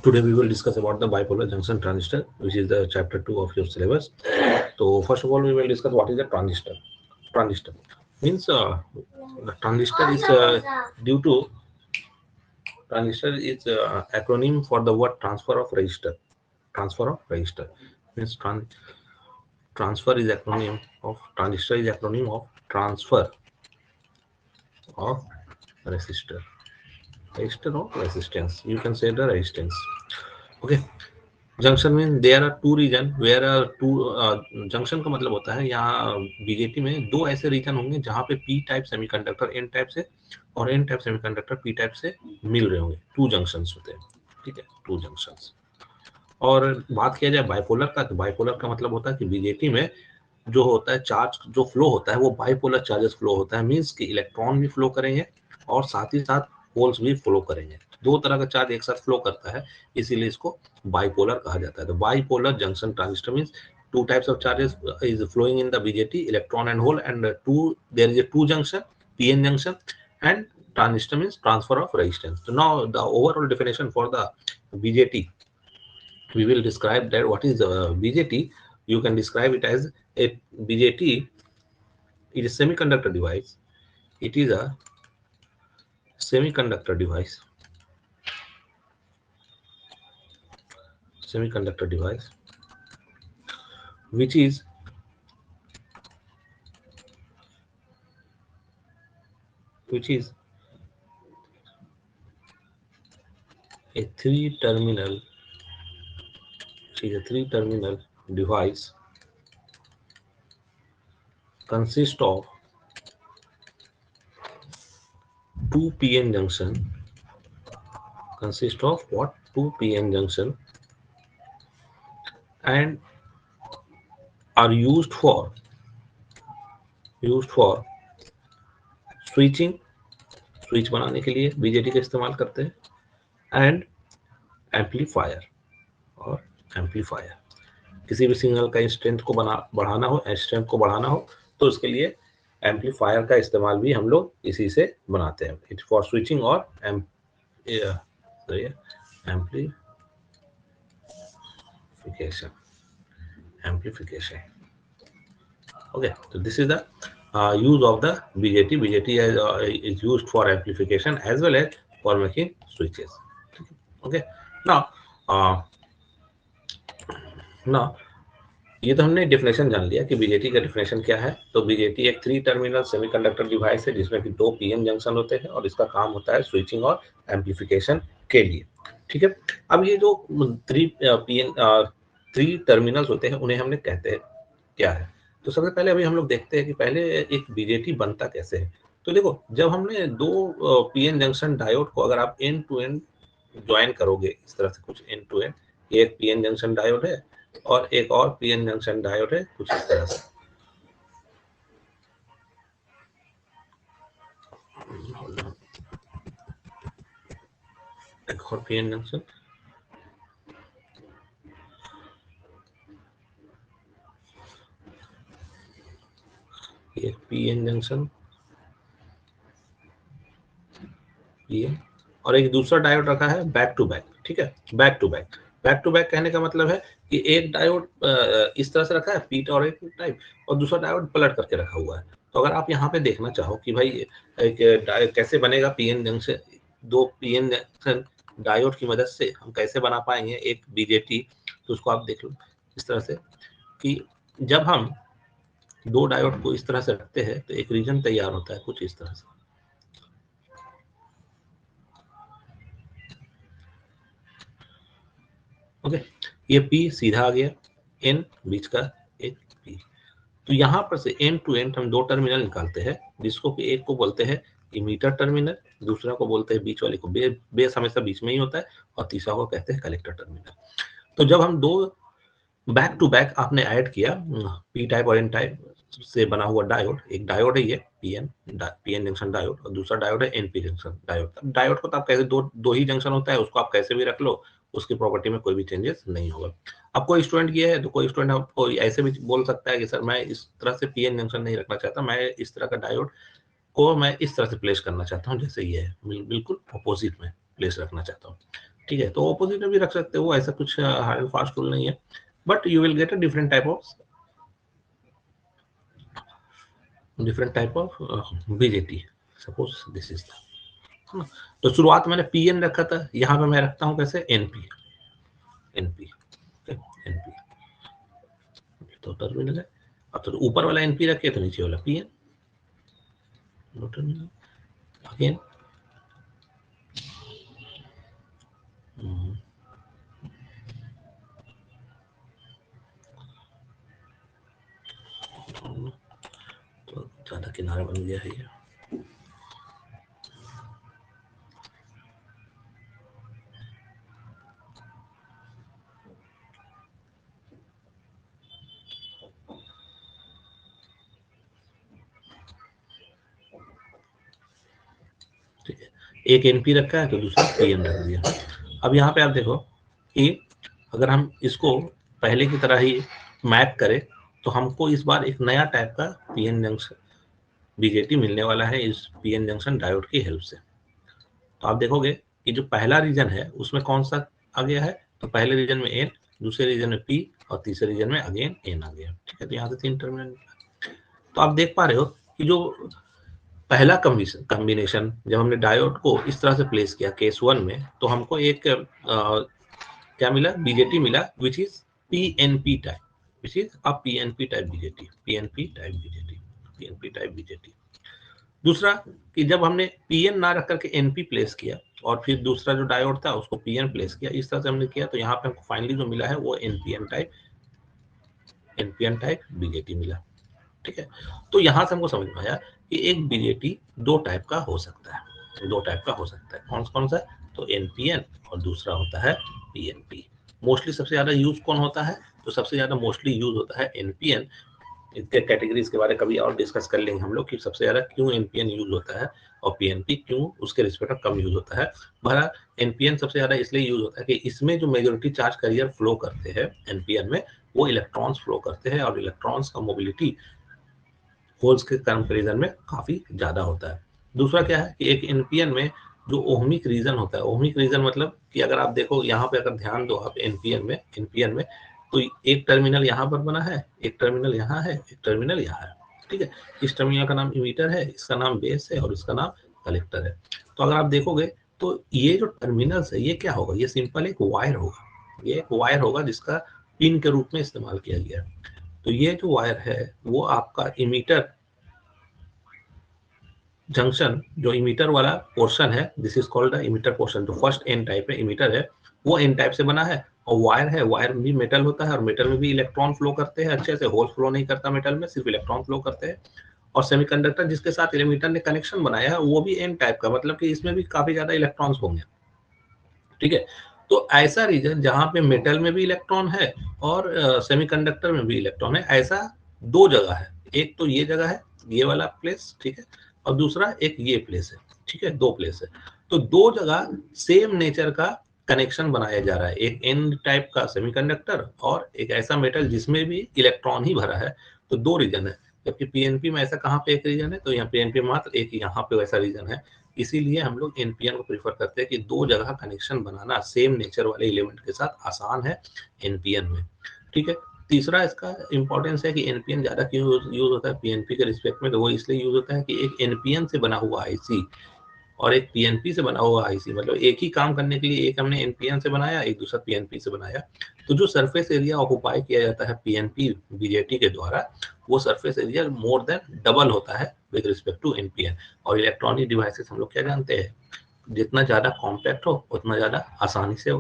Today we will discuss about the bipolar junction transistor, which is the chapter 2 of your syllabus. So first of all, we will discuss what is a transistor. Transistor means the transistor is due to transistor is acronym for the word transfer of resistor. Transfer of resistor means transfer is acronym of transistor is acronym of transfer of resistor. Resistor of resistance. You can say the resistance. Okay. Junction में there are two region where are two junction का मतलब होता है यहाँ BJT में दो ऐसे reason होंगे जहाँ पे P type semiconductor N type से और N type semiconductor P type से मिल रहे होंगे. टू जंक्शंस होते हैं. ठीक है, टू जंक्शंस. और बात किया जाए बाइपोलर का, तो बाइपोलर का मतलब होता है कि बीजेटी में जो होता है चार्ज जो फ्लो होता है वो बाइपोलर चार्जेस फ्लो होता है. मीन्स कि इलेक्ट्रॉन भी फ्लो करेंगे और साथ ही साथ होल्स भी फ्लो करेंगे. दो तरह का चार्ज एक साथ फ्लो करता है, इसीलिए इसको बाइपोलर कहा जाता है. तो bipolar junction transistor means two types of charges is flowing in the BJT, electron and hole, and there is a two junction, PN junction, and transistor means transfer of resistance. So now the overall definition for the BJT, we will describe that what is BJT. You can describe it as a BJT. It is semiconductor device. It is a semiconductor device. Semiconductor device, which is which is a three-terminal. It is a three-terminal device consists of two PN junction. Consist of what? Two PN junction, and are used for switching. Switch बनाने के लिए BJT का इस्तेमाल करते हैं. And amplifier और amplifier किसी भी सिग्नल का स्ट्रेंथ को बढ़ाना हो तो उसके लिए एम्पलीफायर का इस्तेमाल भी हम लोग इसी से बनाते हैं. इट फॉर स्विचिंग और amplification. Okay, so this is the use of the BJT. BJT is used for amplification as well as for making switches. Okay, now uh, now ये तो हमने डेफिनेशन जान लिया कि बीजेटी का डेफिनेशन क्या है. तो बीजेटी एक थ्री टर्मिनल सेमीकंडक्टर डिवाइस है जिसमें कि दो पीएन जंक्शन होते हैं और इसका काम होता है स्विचिंग और एम्पलीफिकेशन के लिए. ठीक है, अब ये जो थ्री टर्मिनल्स होते हैं उन्हें हमने कहते हैं क्या है. तो सबसे पहले अभी हम लोग देखते हैं कि पहले एक बीजेटी बनता कैसे है. तो देखो, जब हमने दो पीएन जंक्शन डायोड को अगर आप एंड टू एंड ज्वाइन करोगे इस तरह से कुछ एंड टू एंड, एक पीएन जंक्शन डायोड है और एक और पीएन जंक्शन डायोड है कुछ इस तरह से. एक और पीएन जंक्शन, एक पीएन जंक्शन पीएन और एक दूसरा डायोड रखा है बैक टू बैक. ठीक है, back to back. Back to back कहने का मतलब है कि एक डायोड इस तरह से रखा है पी और एक टाइप और दूसरा डायोड पलट करके रखा हुआ है. तो अगर आप यहाँ पे देखना चाहो कि भाई कैसे बनेगा पीएन जंक्शन, दो पीएन जंक्शन डायोड की मदद से हम कैसे बना पाएंगे एक बीजेटी, तो उसको आप देख लो इस तरह से कि जब हम दो डायोड को इस तरह से रखते हैं तो एक रीजन तैयार होता है कुछ इस तरह से. ओके, ये पी सीधा आ गया, एन बीच का एक पी. तो यहाँ पर से एंड टू एंड हम दो टर्मिनल निकालते हैं जिसको कि एक को बोलते हैं इमीटर टर्मिनल, दूसरा को बोलते हैं बीच वाले को बेस हमेशा बीच में ही होता है, और तीसरा को कहते हैं कलेक्टर टर्मिनल. तो जब हम दो बैक टू बैक आपने ऐड किया पी टाइप और एन टाइप से बना हुआ डायोड, एक डायोड है ये पीएन जंक्शन डायोड और दूसरा डायोड है एनपी जंक्शन डायोड. डायोड को तो आप कैसे दो ही जंक्शन होता है, उसको आप कैसे भी रख लो, उसकी प्रॉपर्टी में कोई भी चेंजेस नहीं होगा. अब कोई स्टूडेंट ये है तो कोई स्टूडेंट आपको ऐसे भी बोल सकता है कि सर मैं इस तरह से पीएन जंक्शन नहीं रखना चाहता, मैं इस तरह का डायोड को मैं इस तरह से प्लेस करना चाहता हूँ जैसे ये है, बिल्कुल अपोजिट में प्लेस रखना चाहता हूँ. ठीक है, तो ऑपोजिट में भी रख सकते हो, ऐसा कुछ हार्ड एंड फास्ट रूल नहीं है, but you will get a different type of BJT. Suppose this is the, तो शुरुआत मैंने पीएन रखा था, यहाँ पे मैं रखता हूँ कैसे एनपी, एनपी एनपी, तो टर्मिनल है। अब तो ऊपर वाला एनपी रखे तो नीचे वाला पीएन, नो टर्मिनल अगेन। तो ज्यादा किनारा बन गया है ये। ठीक है, एक एनपी रखा है तो दूसरा पीएन रख दिया। अब यहाँ पे आप देखो कि अगर हम इसको पहले की तरह ही मैप करें तो हमको इस बार एक नया टाइप का पीएन जंक्शन बीजेटी मिलने वाला है इस पीएन जंक्शन डायोड की हेल्प से। तो आप देखोगे कि जो पहला रीजन है उसमें कौन सा आ गया है, तो पहले रीजन में एन, दूसरे रीजन में पी और तीसरे रीजन में अगेन एन आ गया। ठीक है, तो यहाँ से 3 टर्मिनल। तो आप देख पा रहे हो कि जो पहला कॉम्बिनेशन जब हमने डायोड को इस तरह से प्लेस किया केस 1 में, तो हमको एक क्या मिला, बीजेटी मिला which is PNP type, which is a PNP type BJT, PNP type BJT, PNP type BJT. दूसरा कि जब हमने पीएन ना रख करके एनपी प्लेस किया और फिर दूसरा जो डायोड था उसको पीएन प्लेस किया, इस तरह से हमने किया, तो यहाँ पे हमको फाइनली जो मिला है वो एनपीएन टाइप बीजेटी मिला। ठीक है, तो यहाँ से हमको समझ में आया कि एक बीजेटी दो टाइप का हो सकता है, कौन कौन सा, तो एनपीएन और दूसरा होता है पीएनपी। मोस्टली सबसे ज्यादा यूज कौन होता है, तो सबसे ज्यादा मोस्टली यूज होता है एनपीएन। इसके कैटेगरीज के बारे में कभी और डिस्कस कर लेंगे हम लोग कि सबसे ज्यादा क्यों एनपीएन यूज होता है और पीएनपी क्यों उसके रिस्पेक्ट में कम यूज होता है। बहरहाल एनपीएन सबसे ज्यादा इसलिए यूज होता है कि इसमें जो मेजोरिटी चार्ज कैरियर फ्लो करते हैं एनपीएन में, वो इलेक्ट्रॉन्स फ्लो करते हैं और इलेक्ट्रॉन्स का मोबिलिटी होल्स के कंपैरिजन में काफी ज्यादा होता है। दूसरा क्या है कि एक एनपीएन में जो ओहमिक रीजन होता है, ओहमिक रीजन मतलब कि अगर आप देखो यहाँ पे, अगर ध्यान दो आप एनपीएन में तो एक टर्मिनल यहाँ पर बना है, एक टर्मिनल यहाँ है, एक टर्मिनल यहाँ है। ठीक है, इस टर्मिनल का नाम इमीटर है, इसका नाम बेस है और इसका नाम कलेक्टर है। तो अगर आप देखोगे तो ये जो टर्मिनल्स है ये क्या होगा, ये सिंपल एक वायर होगा, ये एक वायर होगा जिसका पिन के रूप में इस्तेमाल किया गया है। तो ये जो वायर है वो आपका इमीटर जंक्शन, जो इमीटर वाला पोर्शन है, this is called the emitter portion, जो फर्स्ट एन टाइप में इमीटर है वो एन टाइप से बना है। और वायर है, वायर में भी मेटल होता है और मेटल में भी इलेक्ट्रॉन फ्लो करते हैं अच्छे से, होल फ्लो नहीं करता मेटल में, सिर्फ इलेक्ट्रॉन फ्लो करते हैं। और सेमीकंडक्टर जिसके साथ एमीटर ने कनेक्शन बनाया है वो भी एन टाइप का, मतलब कि इसमें भी काफी ज्यादा इलेक्ट्रॉन्स होंगे। ठीक है, तो ऐसा रीजन जहां पे मेटल में भी इलेक्ट्रॉन है और सेमीकंडक्टर में भी इलेक्ट्रॉन है, ऐसा दो जगह है। एक तो ये जगह है, ये वाला प्लेस, ठीक है, और दूसरा एक ये प्लेस है। ठीक है, दो प्लेस है, तो दो जगह सेम नेचर का कनेक्शन बनाया जा रहा है, एक एन टाइप का सेमीकंडक्टर और एक ऐसा मेटल जिसमें भी इलेक्ट्रॉन ही भरा है। तो दो रीजन है, जबकि पीएनपी में ऐसा कहाँ पे एक रीजन है, तो यहाँ पीएनपी में मात्र एक, यहाँ पे वैसा रीजन है। इसीलिए हम लोग एनपीएन को प्रीफर करते हैं कि दो जगह कनेक्शन बनाना सेम नेचर वाले एलिमेंट के साथ आसान है एनपीएन में। ठीक है, तीसरा इसका इंपॉर्टेंस है कि एनपीएन ज्यादा क्यों यूज होता है पीएनपी के रिस्पेक्ट में, तो वो इसलिए यूज होता है कि एक एनपीएन से बना हुआ आईसी और एक पीएनपी से बना हुआ आईसी, मतलब एक ही काम करने के लिए एक हमने एनपीएन से बनाया, एक दूसरा पीएनपी से बनाया। तो जो सरफेस एरिया ऑक्युपाई किया जाता है पीएनपी बीजेटी के द्वारा, वो surface area more than double होता है विद रिस्पेक्ट टू एनपीएन। और इलेक्ट्रॉनिक डिवाइसेस हम लोग क्या जानते हैं, जितना ज्यादा कॉम्पैक्ट हो उतना ज्यादा आसानी से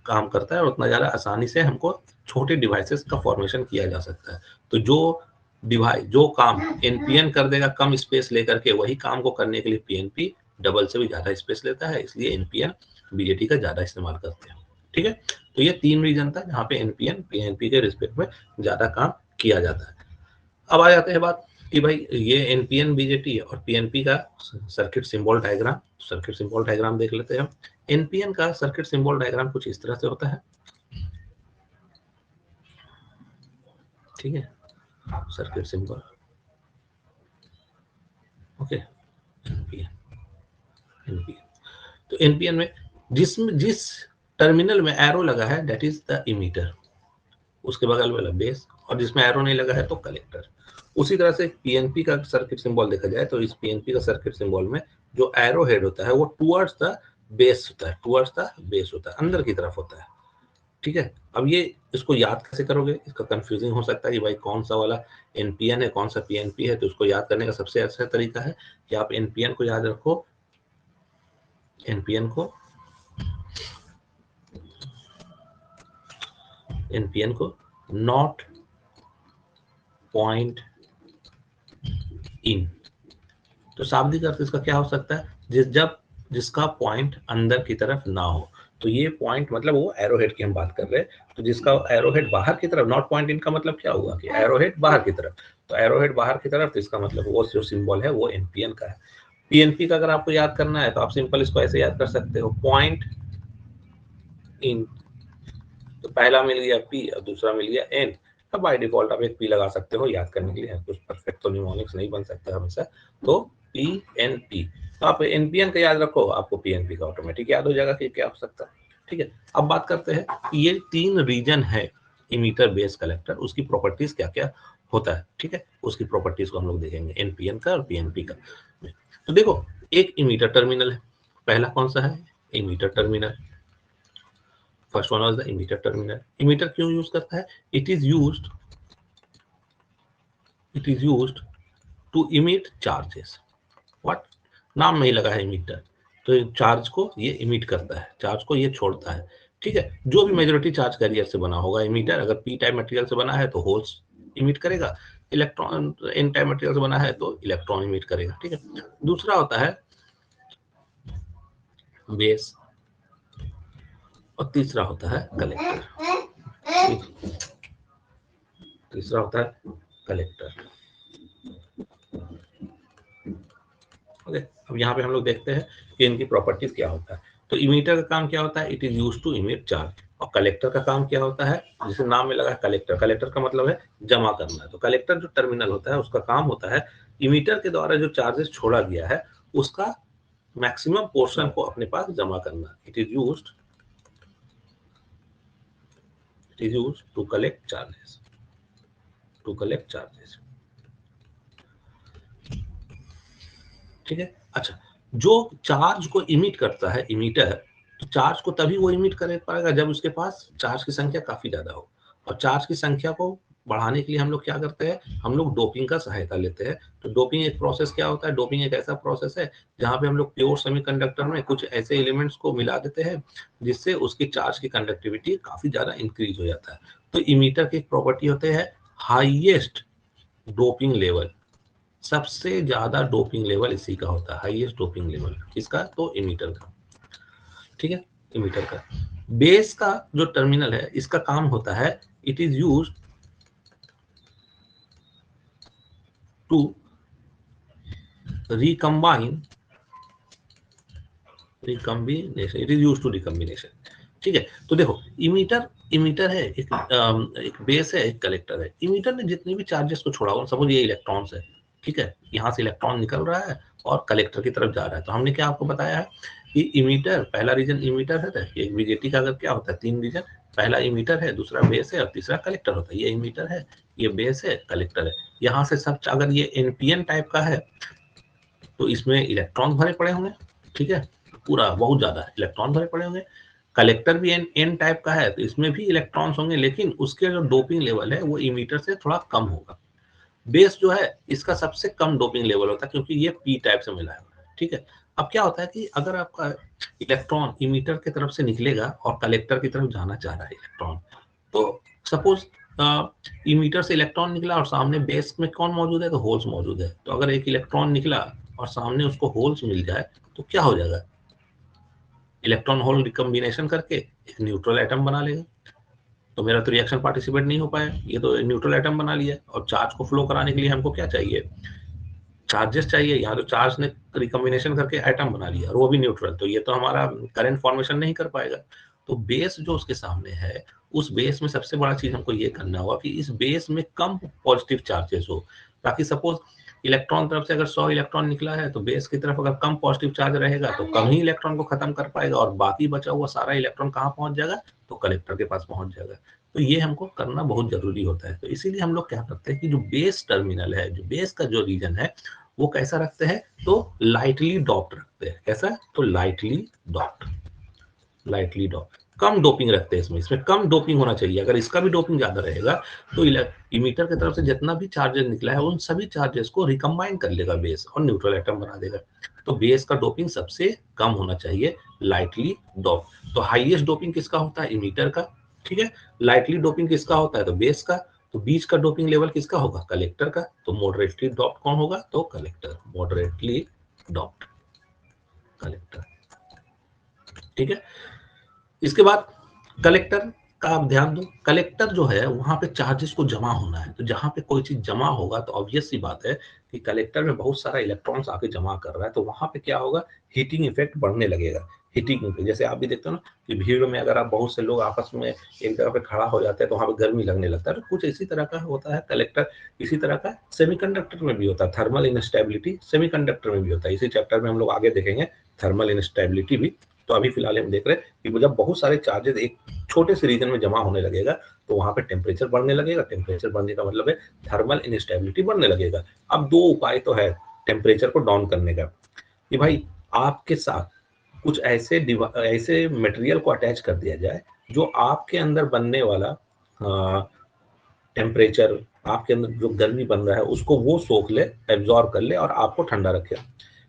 काम करता है और उतना ज्यादा आसानी से हमको छोटे डिवाइसेस का फॉर्मेशन किया जा सकता है। तो जो डिवाइस जो काम एनपीएन कर देगा कम स्पेस लेकर के, वही काम को करने के लिए पीएनपी डबल से भी ज्यादा स्पेस लेता है, इसलिए एनपीएन बीजेटी का ज्यादा इस्तेमाल करते हैं। ठीक है, तो ये तीन रीजन था जहाँ पे एनपीएन पीएनपी के रिस्पेक्ट में ज्यादा काम किया जाता है। अब आ जाते हैं बात कि भाई ये एनपीएन बीजेटी और पीएनपी का सर्किट सिंबल डायग्राम देख लेते हैं हम। एनपीएन का सर्किट सिंबल डायग्राम कुछ इस तरह से होता है। ठीक है, circuit symbol, okay, NPN, NPN. तो एनपीएन में जिस टर्मिनल में एरो लगा है, दैट इज द इमीटर, उसके बगल वाला बेस, और जिसमें एरो नहीं लगा है तो कलेक्टर। उसी तरह से पीएनपी का सर्किट सिंबल देखा जाए तो इस पीएनपी का सर्किट सिंबल में जो एरो हेड होता है वो टुवर्ड्स द बेस होता है, टुवर्ड्स द बेस होता है, अंदर की तरफ होता है। ठीक है, अब ये इसको याद कैसे करोगे, इसका कंफ्यूजिंग हो सकता है कि भाई कौन सा वाला एनपीएन है कौन सा पीएनपी है। तो उसको याद करने का सबसे अच्छा तरीका है कि आप एनपीएन को याद रखो, एनपीएन को नॉट पॉइंट इन। तो शाब्दिक अर्थ इसका क्या हो सकता है, जिसका पॉइंट अंदर की तरफ ना हो। तो ये पॉइंट मतलब वो एरोहेड की हम बात कर रहे हैं, तो जिसका एरोहेड बाहर की तरफ, नॉट पॉइंट इन का मतलब क्या हुआ कि एरोहेड बाहर की तरफ, तो एरोहेड बाहर की तरफ, तो इसका मतलब वो जो सिंबल है वो एनपीएन का है। पीएनपी का अगर आपको याद करना है तो आप सिंपल इसको ऐसे याद कर सकते हो, पॉइंट इन, तो पहला मिल गया पी और दूसरा मिल गया एन। अब बाय डिफॉल्ट आप एक पी लगा सकते हो याद करने के लिए, कुछ परफेक्ट तो निमोनिक्स नहीं बन सकता हमेशा, तो पी एन पी। तो आप एनपीएन का याद रखो, आपको पीएनपी का ऑटोमेटिक याद हो जाएगा कि क्या हो सकता है। ठीक है, अब बात करते हैं कि ये 3 रीजन है इमीटर, बेस, कलेक्टर, उसकी प्रॉपर्टीज क्या क्या होता है। ठीक है, उसकी प्रॉपर्टीज को हम लोग देखेंगे एनपीएन का और पीएनपी का। तो देखो, एक इमीटर टर्मिनल है, पहला कौन सा है, emitter terminal. First one was the emitter terminal. Emitter क्यों यूज करता है, it is used to emit charges. What, नाम में ही लगा है इमीटर, तो चार्ज को ये इमिट करता है, चार्ज को ये छोड़ता है। ठीक है, जो भी मेजॉरिटी चार्ज कैरियर से बना होगा इमीटर, अगर पी टाइप मटेरियल से बना है तो होल्स इमिट करेगा, इलेक्ट्रॉन एन टाइप मटेरियल से बना है तो इलेक्ट्रॉन इमिट करेगा। ठीक है, दूसरा होता है बेस और तीसरा होता है कलेक्टर। तीसरा होता है कलेक्टर। ओके, अब यहाँ पे हम लोग देखते हैं कि इनकी प्रॉपर्टीज क्या होता है। तो इमीटर का काम क्या होता है, it is used to emit charge. और कलेक्टर का काम क्या होता है, जिसे नाम में लगा है कलेक्टर, कलेक्टर का मतलब है जमा करना है। तो कलेक्टर जो टर्मिनल होता है उसका काम होता है इमीटर के द्वारा जो चार्जेस छोड़ा गया है उसका मैक्सिमम पोर्शन को अपने पास जमा करना। It is used to collect charges, ठीक है। अच्छा, जो चार्ज को इमिट करता है इमीटर, तो चार्ज को तभी वो इमिट कर पाएगा जब उसके पास चार्ज की संख्या काफी ज्यादा हो। और चार्ज की संख्या को बढ़ाने के लिए हम लोग क्या करते हैं, हम लोग डोपिंग का सहायता लेते हैं। तो डोपिंग एक प्रोसेस क्या होता है, डोपिंग एक ऐसा प्रोसेस है जहाँ पे हम लोग प्योर सेमीकंडक्टर में कुछ ऐसे एलिमेंट्स को मिला देते हैं जिससे उसकी चार्ज की कंडक्टिविटी काफी ज्यादा इंक्रीज हो जाता है। तो इमीटर की एक प्रॉपर्टी होते हैं हाईएस्ट डोपिंग लेवल, सबसे ज्यादा डोपिंग लेवल इसी का होता है, हाईएस्ट डोपिंग लेवल किसका, तो इमीटर का। ठीक है, इमीटर का। बेस का जो टर्मिनल है इसका काम होता है, it is used to recombine, it is used to recombination. ठीक है, तो देखो इमीटर है, एक बेस है, एक कलेक्टर है। इमीटर ने जितने भी चार्जेस को छोड़ा, सपोज ये इलेक्ट्रॉन्स है, ठीक है, यहाँ से इलेक्ट्रॉन निकल रहा है और कलेक्टर की तरफ जा रहा है। तो हमने क्या आपको बताया है कि इमीटर, पहला रीजन इमीटर है, एक बीजेटी का अगर क्या होता है 3 रीजन, पहला इमीटर है, दूसरा बेस है और तीसरा कलेक्टर होता है। ये इमीटर है, ये बेस है, कलेक्टर है। यहाँ से सब, अगर ये एनपीएन टाइप का है तो इसमें इलेक्ट्रॉन भरे पड़े होंगे, ठीक है, पूरा बहुत ज्यादा इलेक्ट्रॉन भरे पड़े होंगे। कलेक्टर भी एन टाइप का है तो इसमें भी इलेक्ट्रॉन्स होंगे, लेकिन उसके जो डोपिंग लेवल है वो इमीटर से थोड़ा कम होगा। बेस जो है इसका सबसे कम डोपिंग लेवल होता है क्योंकि ये पी टाइप से मिला है। ठीक है, अब क्या होता है कि अगर आपका इलेक्ट्रॉन इमीटर की तरफ से निकलेगा और कलेक्टर की तरफ जाना चाह रहा है इलेक्ट्रॉन, तो सपोज इमीटर से इलेक्ट्रॉन निकला और सामने बेस में कौन मौजूद है, तो होल्स मौजूद है। तो अगर एक इलेक्ट्रॉन निकला और सामने उसको होल्स मिल जाए तो क्या हो जाएगा, इलेक्ट्रॉन होल रिकम्बिनेशन करके एक न्यूट्रल एटम बना लेगा। तो मेरा तो रिएक्शन पार्टिसिपेट नहीं हो पाया, ये तो न्यूट्रल एटम बना लिया। और चार्ज को फ्लो कराने के लिए हमको क्या चाहिए, चार्जेस चाहिए। यहाँ तो चार्ज ने रिकम्बिनेशन करके एटम बना लिया और वो भी न्यूट्रल, तो ये तो हमारा करंट फॉर्मेशन नहीं कर पाएगा। तो बेस जो उसके सामने है, उस बेस में सबसे बड़ा चीज हमको ये करना होगा कि इस बेस में कम पॉजिटिव चार्जेस हो, ताकि सपोज इलेक्ट्रॉन तरफ से अगर 100 इलेक्ट्रॉन निकला है तो बेस की तरफ अगर कम पॉजिटिव चार्ज रहेगा तो कम ही इलेक्ट्रॉन को खत्म कर पाएगा और बाकी बचा हुआ सारा इलेक्ट्रॉन कहाँ पहुंच जाएगा, तो कलेक्टर के पास पहुंच जाएगा। तो ये हमको करना बहुत जरूरी होता है। तो इसीलिए हम लोग क्या करते हैं कि जो बेस टर्मिनल है, जो बेस का जो रीजन है वो कैसा रखते हैं, तो लाइटली डॉप्ड रखते हैं। कैसा, तो लाइटली डॉप्ड, कम डोपिंग रखते हैं इसमें कम डोपिंग होना चाहिए। अगर इसका भी डोपिंग ज्यादा रहेगा तो इमीटर की तरफ से जितना भी चार्जेस निकला है उन सभी चार्जेस को रिकम्बाइन कर लेगा बेस और न्यूट्रल एटम बना देगा। तो बेस का डोपिंग सबसे कम होना चाहिए, लाइटली डोप। तो हाईएस्ट डोपिंग किसका होता है, इमीटर का, ठीक है। लाइटली डोपिंग किसका होता है, तो बेस का। तो बीच का डोपिंग लेवल किसका होगा, कलेक्टर का। तो मॉडरेटली डॉप्ड कौन होगा, तो कलेक्टर, मॉडरेटली डॉप्ड कलेक्टर, ठीक है। इसके बाद कलेक्टर का आप ध्यान दो, कलेक्टर जो है वहां पे चार्जेस को जमा होना है। तो जहां पे कोई चीज जमा होगा तो ऑब्वियस सी बात है कि कलेक्टर में बहुत सारा इलेक्ट्रॉन्स आके जमा कर रहा है, तो वहां पे क्या होगा, हीटिंग इफेक्ट बढ़ने लगेगा। हीटिंग पे जैसे आप भी देखते हो ना कि भीड़ में अगर आप बहुत से लोग आपस में एक जगह पे खड़ा हो जाते हैं तो वहां पे गर्मी लगने लगता है। तो कुछ इसी तरह का होता है कलेक्टर। इसी तरह का सेमीकंडक्टर में भी होता है, थर्मल इनस्टेबिलिटी सेमीकंडक्टर में भी होता है। इसी चैप्टर में हम लोग आगे देखेंगे थर्मल इनस्टेबिलिटी भी। तो अभी फिलहाल हम देख रहे हैं कि जब बहुत सारे चार्जेस एक छोटे से रीजन में जमा होने लगेगा तो वहां पे टेम्परेचर बढ़ने लगेगा। टेम्परेचर बढ़ने का मतलब है थर्मल इनस्टेबिलिटी बढ़ने लगेगा। अब दो उपाय तो है टेम्परेचर को डाउन करने का, कि भाई आपके साथ कुछ ऐसे मटेरियल को अटैच कर दिया जाए जो आपके अंदर बनने वाला टेम्परेचर, आपके अंदर जो गर्मी बन रहा है उसको वो सोख ले, एब्जॉर्ब कर ले और आपको ठंडा रखे।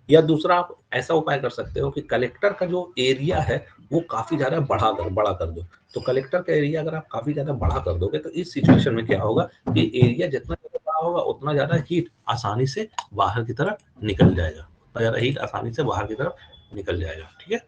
या दूसरा आप ऐसा उपाय कर सकते हो कि कलेक्टर का जो एरिया है वो काफी ज्यादा बड़ा कर दो। तो कलेक्टर का एरिया अगर आप काफी ज्यादा बड़ा कर दोगे तो इस सिचुएशन में क्या होगा कि एरिया जितना ज्यादा बड़ा होगा उतना ज्यादा हीट आसानी से बाहर की तरफ निकल जाएगा, उतना ज्यादा हीट आसानी से बाहर की तरफ निकल जाएगा, ठीक है।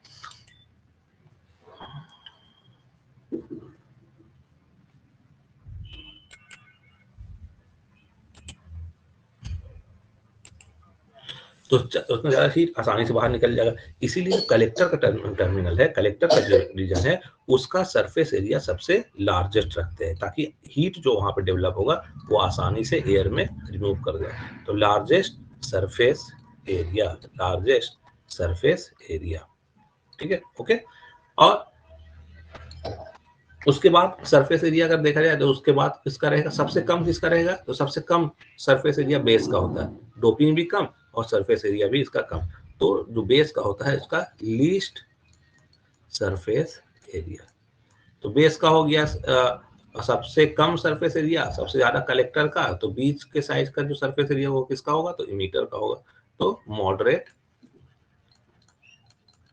तो उसमें ज्यादा हीट आसानी से बाहर निकल जाएगा। इसीलिए कलेक्टर का टर्मिनल है, कलेक्टर का जो रीजन है उसका सरफेस एरिया सबसे लार्जेस्ट रखते हैं ताकि हीट जो वहां पे डेवलप होगा वो आसानी से एयर में रिमूव कर दे। तो लार्जेस्ट सरफेस एरिया, ठीक है, ओके। और उसके बाद सरफेस एरिया अगर देखा जाए तो उसके बाद किसका रहेगा, सबसे कम किसका रहेगा, तो सबसे कम सरफेस एरिया बेस का होता है। डोपिंग भी कम और सरफेस एरिया भी इसका कम। तो जो बेस का होता है इसका लीस्ट सरफेस एरिया। तो बेस का हो गया सबसे कम सरफेस एरिया, सबसे ज्यादा कलेक्टर का। तो बीच के साइज का जो सरफेस एरिया वो किसका होगा, तो इमीटर का होगा। तो moderate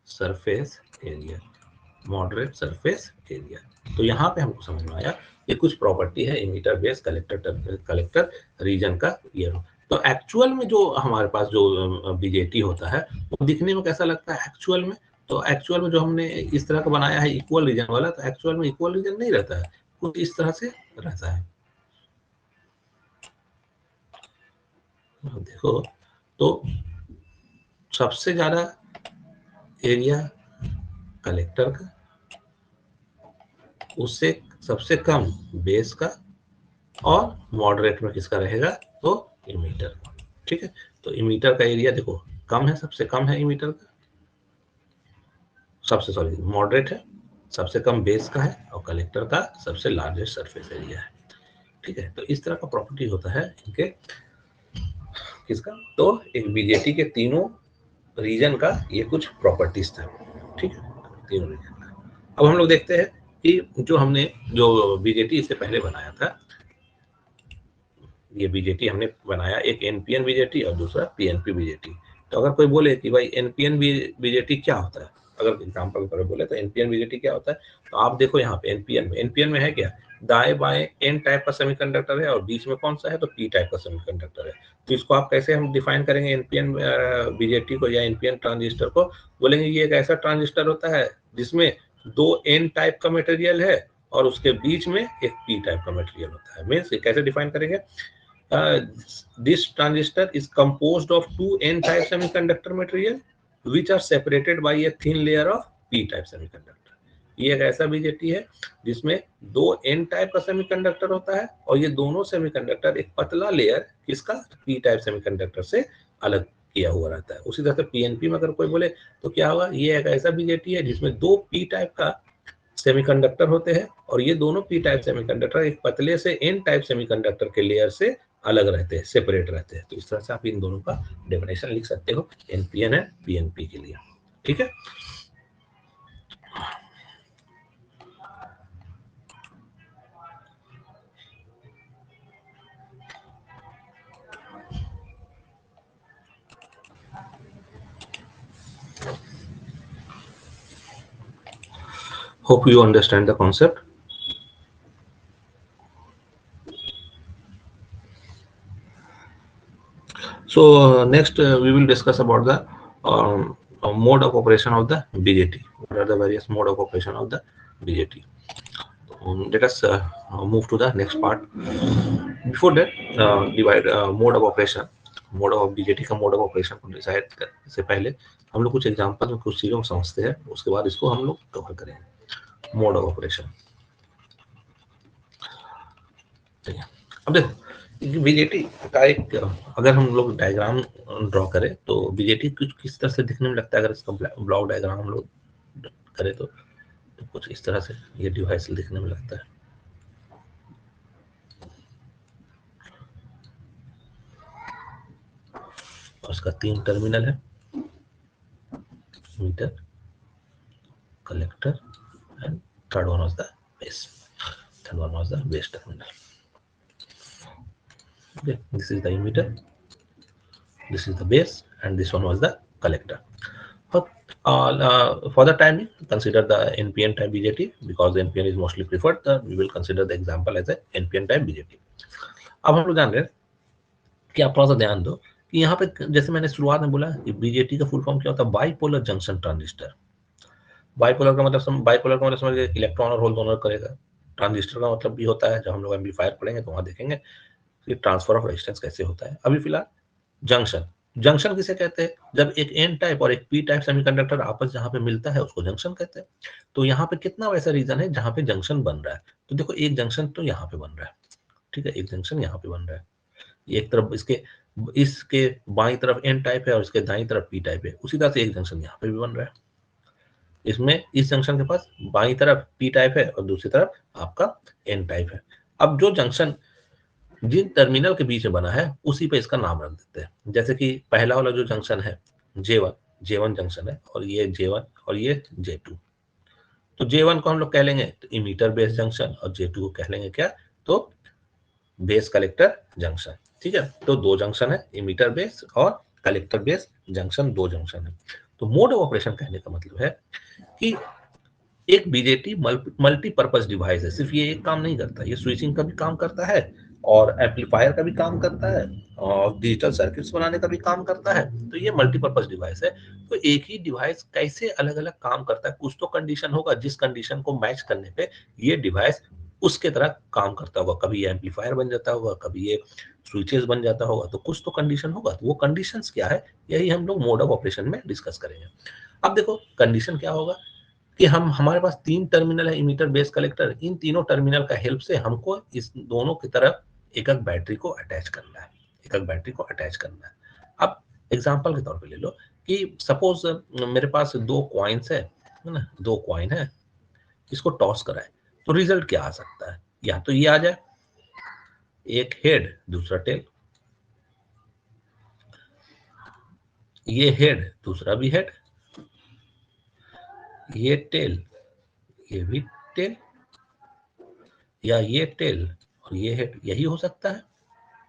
surface area, moderate surface area. तो यहाँ पे हमको समझ में आया ये कुछ प्रॉपर्टी है इमीटर बेस कलेक्टर रीजन का ये। तो एक्चुअल में जो हमारे पास जो बीजेटी होता है वो दिखने में कैसा लगता है एक्चुअल में, तो एक्चुअल में जो हमने इस तरह का बनाया है इक्वल रीजन वाला, तो एक्चुअल में इक्वल रीजन नहीं रहता है, कुछ इस तरह से रहता है। देखो तो सबसे ज्यादा एरिया कलेक्टर का, उससे सबसे कम बेस का, और मॉडरेट में किसका रहेगा, तो इमीटर, ठीक है। तो इमीटर का एरिया देखो कम है, सबसे कम है इमीटर का, सबसे सॉरी मॉडरेट है, सबसे कम बेस का है, और कलेक्टर का सबसे लार्जेस्ट सरफेस एरिया है, ठीक है। तो इस तरह का प्रॉपर्टी होता है इनके किसका, तो एक बीजेटी के तीनों रीजन का ये कुछ प्रॉपर्टीज था, ठीक है, तीनों रीजन का। अब हम लोग देखते हैं कि जो हमने जो बीजेटी इससे पहले बनाया था, ये बीजेटी हमने बनाया एक एनपीएन बीजेटी और दूसरा पीएनपी बीजेटी। तो अगर कोई बोले कि भाई एनपीएन बीजेटी क्या होता है, अगर एग्जांपल पर बोले तो एनपीएन बीजेटी क्या होता है, तो आप देखो यहाँ पे एनपीएन में है क्या, दाएं बाएं एन टाइप का सेमीकंडक्टर है और बीच में कौन सा है, तो पी टाइप का सेमीकंडक्टर है। तो इसको आप कैसे हम डिफाइन करेंगे एनपीएन बीजेटी को या एनपीएन ट्रांजिस्टर को, बोलेंगे ये एक ऐसा ट्रांजिस्टर होता है जिसमें दो एन टाइप का मटेरियल है और उसके बीच में एक पी टाइप का मटेरियल होता है। मीन्स कैसे डिफाइन करेंगे, this transistor is composed of two n-type semiconductor material which are separated by a thin layer of p-type semiconductor. ये एक ऐसा बीजेटी है जिसमें दो एन टाइप का सेमीकंडक्टर होता है और ये दोनों सेमीकंडक्टर एक पतला लेयर किसका, पी टाइप सेमीकंडक्टर से अलग किया हुआ रहता है। उसी तरह से पीएनपी में अगर कोई बोले तो क्या होगा, ये एक ऐसा बीजेटी है जिसमें दो पी टाइप का सेमीकंडक्टर होते हैं और ये दोनों पी टाइप सेमीकंडक्टर एक पतले से एन टाइप सेमीकंडक्टर के लेयर से अलग रहते हैं, सेपरेट रहते हैं। तो इस तरह से आप इन दोनों का डेफिनेशन लिख सकते हो एनपीएन एंड पीएनपी के लिए। ठीक है, hope you understand the concept. So next we will discuss about the mode of operation of the BJT. What are the various mode of operation of the BJT? Let us move to the next part. Before that, divide mode of operation. Mode of BJT का mode of operation को decide करने से पहले हम लोग कुछ example में कुछ चीजों को समझते हैं, उसके बाद इसको हम लोग कवर करेंगे। मोड ऑफ ऑपरेशन, ठीक है। अब देखो बीजेटी का एक, अगर हम लोग डायग्राम ड्रॉ करें तो बीजेटी कुछ किस तरह से दिखने में लगता है। अगर इसका ब्लॉक डायग्राम हम लोग करें तो कुछ इस तरह से ये डिवाइस दिखने में लगता है। उसका 3 टर्मिनल है, emitter, collector and third one was the base. Third one was the base terminal. Okay, this is the emitter, this is the base, and this one was the collector. But for the time consider the NPN type BJT because the NPN is mostly preferred. We will consider the example as a NPN type BJT. अब हम लोग जान रहे हैं कि आप थोड़ा सा ध्यान दो कि यहाँ पे जैसे मैंने शुरुआत में बोला कि बीजेटी का फुल फॉर्म क्या होता है, बाइपोलर जंक्शन ट्रांजिस्टर। बाइपोलर का मतलब समझिए इलेक्ट्रॉन और होल दोनों करेगा। ट्रांजिस्टर का मतलब भी होता है, जब हम लोग एम्पलीफायर पढ़ेंगे तो वहां देखेंगे कि ट्रांसफर ऑफ रेजिस्टेंस कैसे होता है। अभी फिलहाल जंक्शन, जंक्शन किसे कहते हैं, जब एक एन टाइप और एक पी टाइप सेमीकंडक्टर आपस जहां पे मिलता है उसको जंक्शन कहते हैं। तो यहाँ पे कितना वैसा रीजन है जहां पे जंक्शन बन रहा है। तो देखो एक जंक्शन तो यहाँ पे बन रहा है, ठीक है, एक जंक्शन यहाँ पे बन रहा है। एक तरफ इसके बाई तरफ एन टाइप है और इसके दाई तरफ पी टाइप है। उसी तरह से एक जंक्शन यहाँ पे भी बन रहा है। इसमें इस जंक्शन के पास बाई तरफ पी टाइप है और दूसरी तरफ आपका एन टाइप है। अब जो जंक्शन जिन टर्मिनल के बीच में बना है उसी पे इसका नाम रख देते हैं। जैसे कि पहला वाला जो जंक्शन है J1 जंक्शन है और ये J1 और ये J2। तो J1 को हम लोग कह लेंगे तो इमीटर बेस जंक्शन और J2 को कह लेंगे क्या, तो बेस कलेक्टर जंक्शन। ठीक है, तो दो जंक्शन है, इमीटर बेस और कलेक्टर बेस जंक्शन, दो जंक्शन है। तो मोड ऑफ ऑपरेशन कहने का मतलब है कि एक बीजेटी मल्टीपर्पज डिवाइस है। सिर्फ ये एक काम नहीं करता, ये स्विचिंग का भी काम करता है और एम्पलीफायर का भी काम करता है और डिजिटल सर्किट्स बनाने का भी काम करता है। तो ये मल्टीपर्पज डिवाइस है। तो एक ही डिवाइस कैसे अलग अलग काम करता है, कुछ तो कंडीशन होगा जिस कंडीशन को मैच करने पे ये डिवाइस उसके तरह काम करता होगा। कभी ये एम्पलीफायर बन जाता होगा, कभी ये स्विचेस बन जाता होगा, तो कुछ तो कंडीशन होगा। तो वो कंडीशंस क्या है, यही हम लोग मोड ऑफ ऑपरेशन में डिस्कस करेंगे। अब देखो कंडीशन क्या होगा कि हमारे पास 3 टर्मिनल है, इमीटर बेस कलेक्टर। इन तीनों टर्मिनल का हेल्प से हमको इस दोनों की तरफ एक एक बैटरी को अटैच करना है, एक एक बैटरी को अटैच करना है। अब एग्जांपल के तौर पे ले लो कि सपोज मेरे पास 2 कॉइन्स है ना, 2 कॉइन है, इसको टॉस कराए तो रिजल्ट क्या आ सकता है, या तो ये आ जाए, एक हेड दूसरा टेल, ये हेड दूसरा भी हेड, ये टेल ये भी टेल, या ये टेल और ये हेड। यही हो सकता है,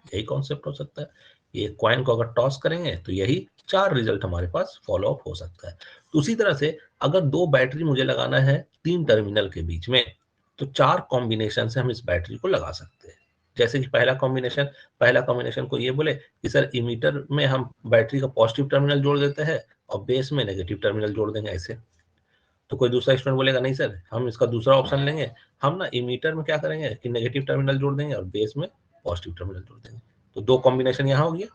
यही कॉन्सेप्ट हो सकता है। ये कॉइन को अगर टॉस करेंगे तो यही 4 रिजल्ट हमारे पास फॉलो अप हो सकता है। तो उसी तरह से अगर 2 बैटरी मुझे लगाना है 3 टर्मिनल के बीच में, तो 4 कॉम्बिनेशन से हम इस बैटरी को लगा सकते हैं। जैसे कि पहला कॉम्बिनेशन को ये बोले कि सर इमीटर में हम बैटरी का पॉजिटिव टर्मिनल जोड़ देते हैं और बेस में नेगेटिव टर्मिनल जोड़ देंगे ऐसे। तो कोई दूसरा स्टूडेंट बोलेगा नहीं सर हम इसका दूसरा ऑप्शन लेंगे, हम ना इमीटर में क्या करेंगे कि नेगेटिव टर्मिनल जोड़ देंगे और बेस में पॉजिटिव टर्मिनल जोड़ देंगे। तो 2 कॉम्बिनेशन यहाँ हो गया।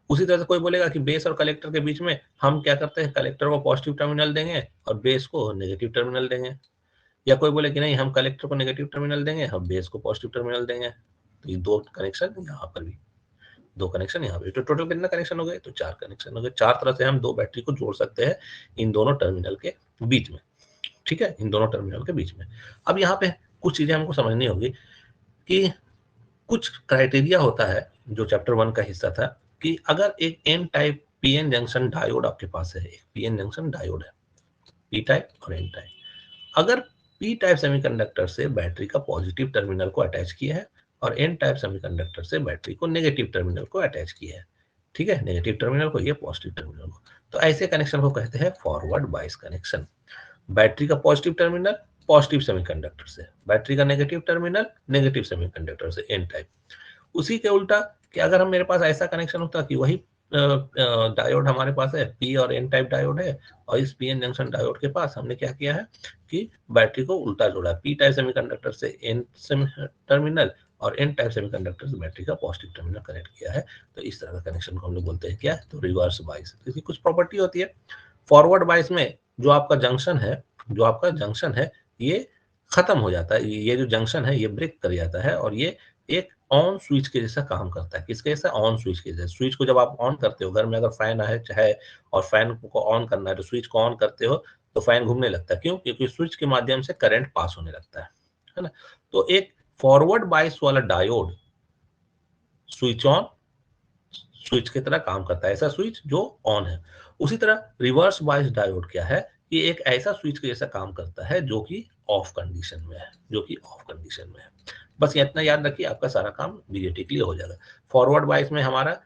उसी तरह से कोई बोलेगा कि बेस और कलेक्टर के बीच में हम क्या करते हैं, कलेक्टर को पॉजिटिव टर्मिनल देंगे और बेस को नेगेटिव टर्मिनल देंगे। या कोई बोले कि नहीं हम कलेक्टर को नेगेटिव टर्मिनल देंगे, हम बेस को पॉजिटिव टर्मिनल देंगे, तो ये 2 कनेक्शन यहाँ पर भी, 2 कनेक्शन यहाँ पे, तो टोटल कितना कनेक्शन हो गए, तो 4 कनेक्शन हो गए। 4 तरह से हम 2 बैटरी को जोड़ सकते हैं इन दोनों टर्मिनल के बीच में, ठीक है, इन दोनों टर्मिनल के बीच में। अब यहाँ पे कुछ चीजें हमको समझनी होगी कि कुछ क्राइटेरिया होता है जो चैप्टर 1 का हिस्सा था, कि अगर एक N type PN junction diode आपके पास है, एक पीएन जंक्शन डायोड है, पी टाइप और एन टाइप, अगर पी टाइप सेमीकंडक्टर से बैटरी का पॉजिटिव टर्मिनल को अटैच किया है और एन टाइप सेमीकंडक्टर से बैटरी को नेगेटिव टर्मिनल को अटैच किया है, ठीक है, नेगेटिव टर्मिनल को, ये पॉजिटिव टर्मिनल को, तो ऐसे कनेक्शन को कहते हैं फॉरवर्ड बायस कनेक्शन। बैटरी का पॉजिटिव टर्मिनल पॉजिटिव सेमीकंडक्टर से, बैटरी का नेगेटिव टर्मिनल नेगेटिव सेमीकंडक्टर से, एन टाइप। उसी के उल्टा कि अगर हम मेरे पास ऐसा कनेक्शन होता कि वही डायोड हमारे पास है, पी और एन टाइप डायोड है, और इस पी एन जंक्शन डायोड के पास हमने क्या किया है कि बैटरी को उल्टा जोड़ा, पी टाइप सेमीकंडक्टर से एन टर्मिनल और एन टाइप सेमीकंडक्टर से बैटरी का पॉजिटिव टर्मिनल कनेक्ट किया है, तो इस तरह का कनेक्शन को हम लोग बोलते हैं क्या, तो रिवर्स बायस। इसकी कुछ प्रॉपर्टी होती है। फॉरवर्ड बायस में जो आपका जंक्शन है ये खत्म हो जाता है, ये जो जंक्शन है ये ब्रेक कर जाता है, और ये एक ऑन स्विच के जैसा काम करता है। किसके जैसा, ऑन स्विच के जैसा। स्विच को जब आप ऑन करते हो, घर में अगर फैन है और फैन को ऑन करना है, तो स्विच को ऑन करते हो तो फैन घूमने लगता है, क्यों, क्योंकि स्विच के माध्यम से करंट पास होने लगता है ना। तो एक फॉरवर्ड बायस वाला डायोड स्विच ऑन स्विच की तरह काम करता है, ऐसा स्विच जो ऑन है। उसी तरह रिवर्स बायस डायोड क्या है, ये एक ऐसा स्विच के जैसा काम करता है जो कि ऑफ कंडीशन में है, बस ये इतना याद रखिए, आपका सारा काम बीजेटी क्लियर हो जाएगा। फॉरवर्ड बायस में हमारा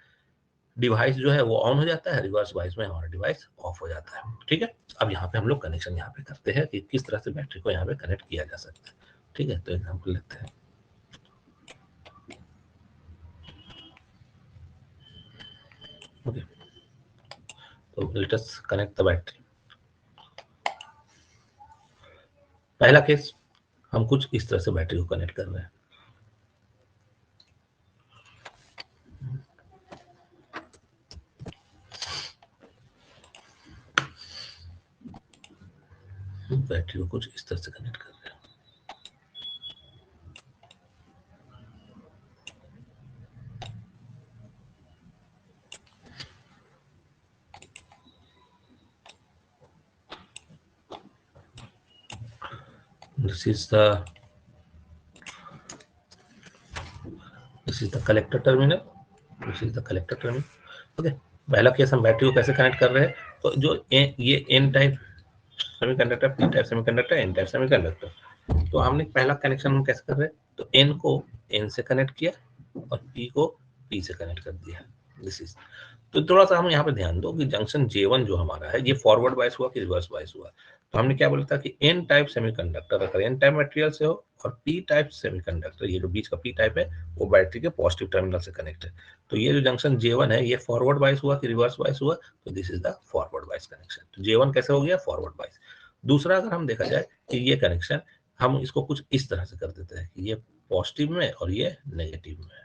डिवाइस जो है वो ऑन हो जाता है, रिवर्स बायस में हमारा डिवाइस ऑफ हो जाता है, ठीक है। अब यहाँ पे हम लोग कनेक्शन यहाँ पे करते हैं कि किस तरह से बैटरी को यहाँ पे कनेक्ट किया जा सकता है, ठीक है। तो एग्जाम्पल लेते हैं, ओके, तो let us connect the battery. पहला केस, हम कुछ इस तरह से बैटरी को कनेक्ट कर रहे हैं। बैटरी को कुछ इस तरह से कनेक्ट कर रहे हैं। This is the collector terminal. Okay, पहला केस हम बैटरी को कैसे कनेक्ट कर रहे हैं, तो जो ये N type semiconductor, P type semiconductor, N type semiconductor, तो हमने पहला कनेक्शन हम कैसे कर रहे हैं, तो एन को एन से कनेक्ट किया और पी को पी से कनेक्ट कर दिया। दिस इज, तो थोड़ा सा हम यहाँ पे ध्यान दो कि जंक्शन J1 जो हमारा है, ये फॉरवर्ड बायस हुआ कि रिवर्स बायस हुआ। तो हमने क्या बोला था कि एन टाइप सेमीकंडक्टर अगर एन टाइप मटेरियल से हो और पी टाइप सेमीकंडक्टर, ये जो बीच का पी टाइप है, वो बैटरी के पॉजिटिव टर्मिनल से कनेक्ट है। तो ये जो जंक्शन J1 है, ये फॉरवर्ड बायस हुआ कि रिवर्स बायस हुआ, तो this is the forward bias connection. तो J1 कैसे हो गया, फॉरवर्ड बायस। दूसरा अगर हम देखा जाए कि ये कनेक्शन हम इसको कुछ इस तरह से कर देते हैं कि ये पॉजिटिव में और ये नेगेटिव में,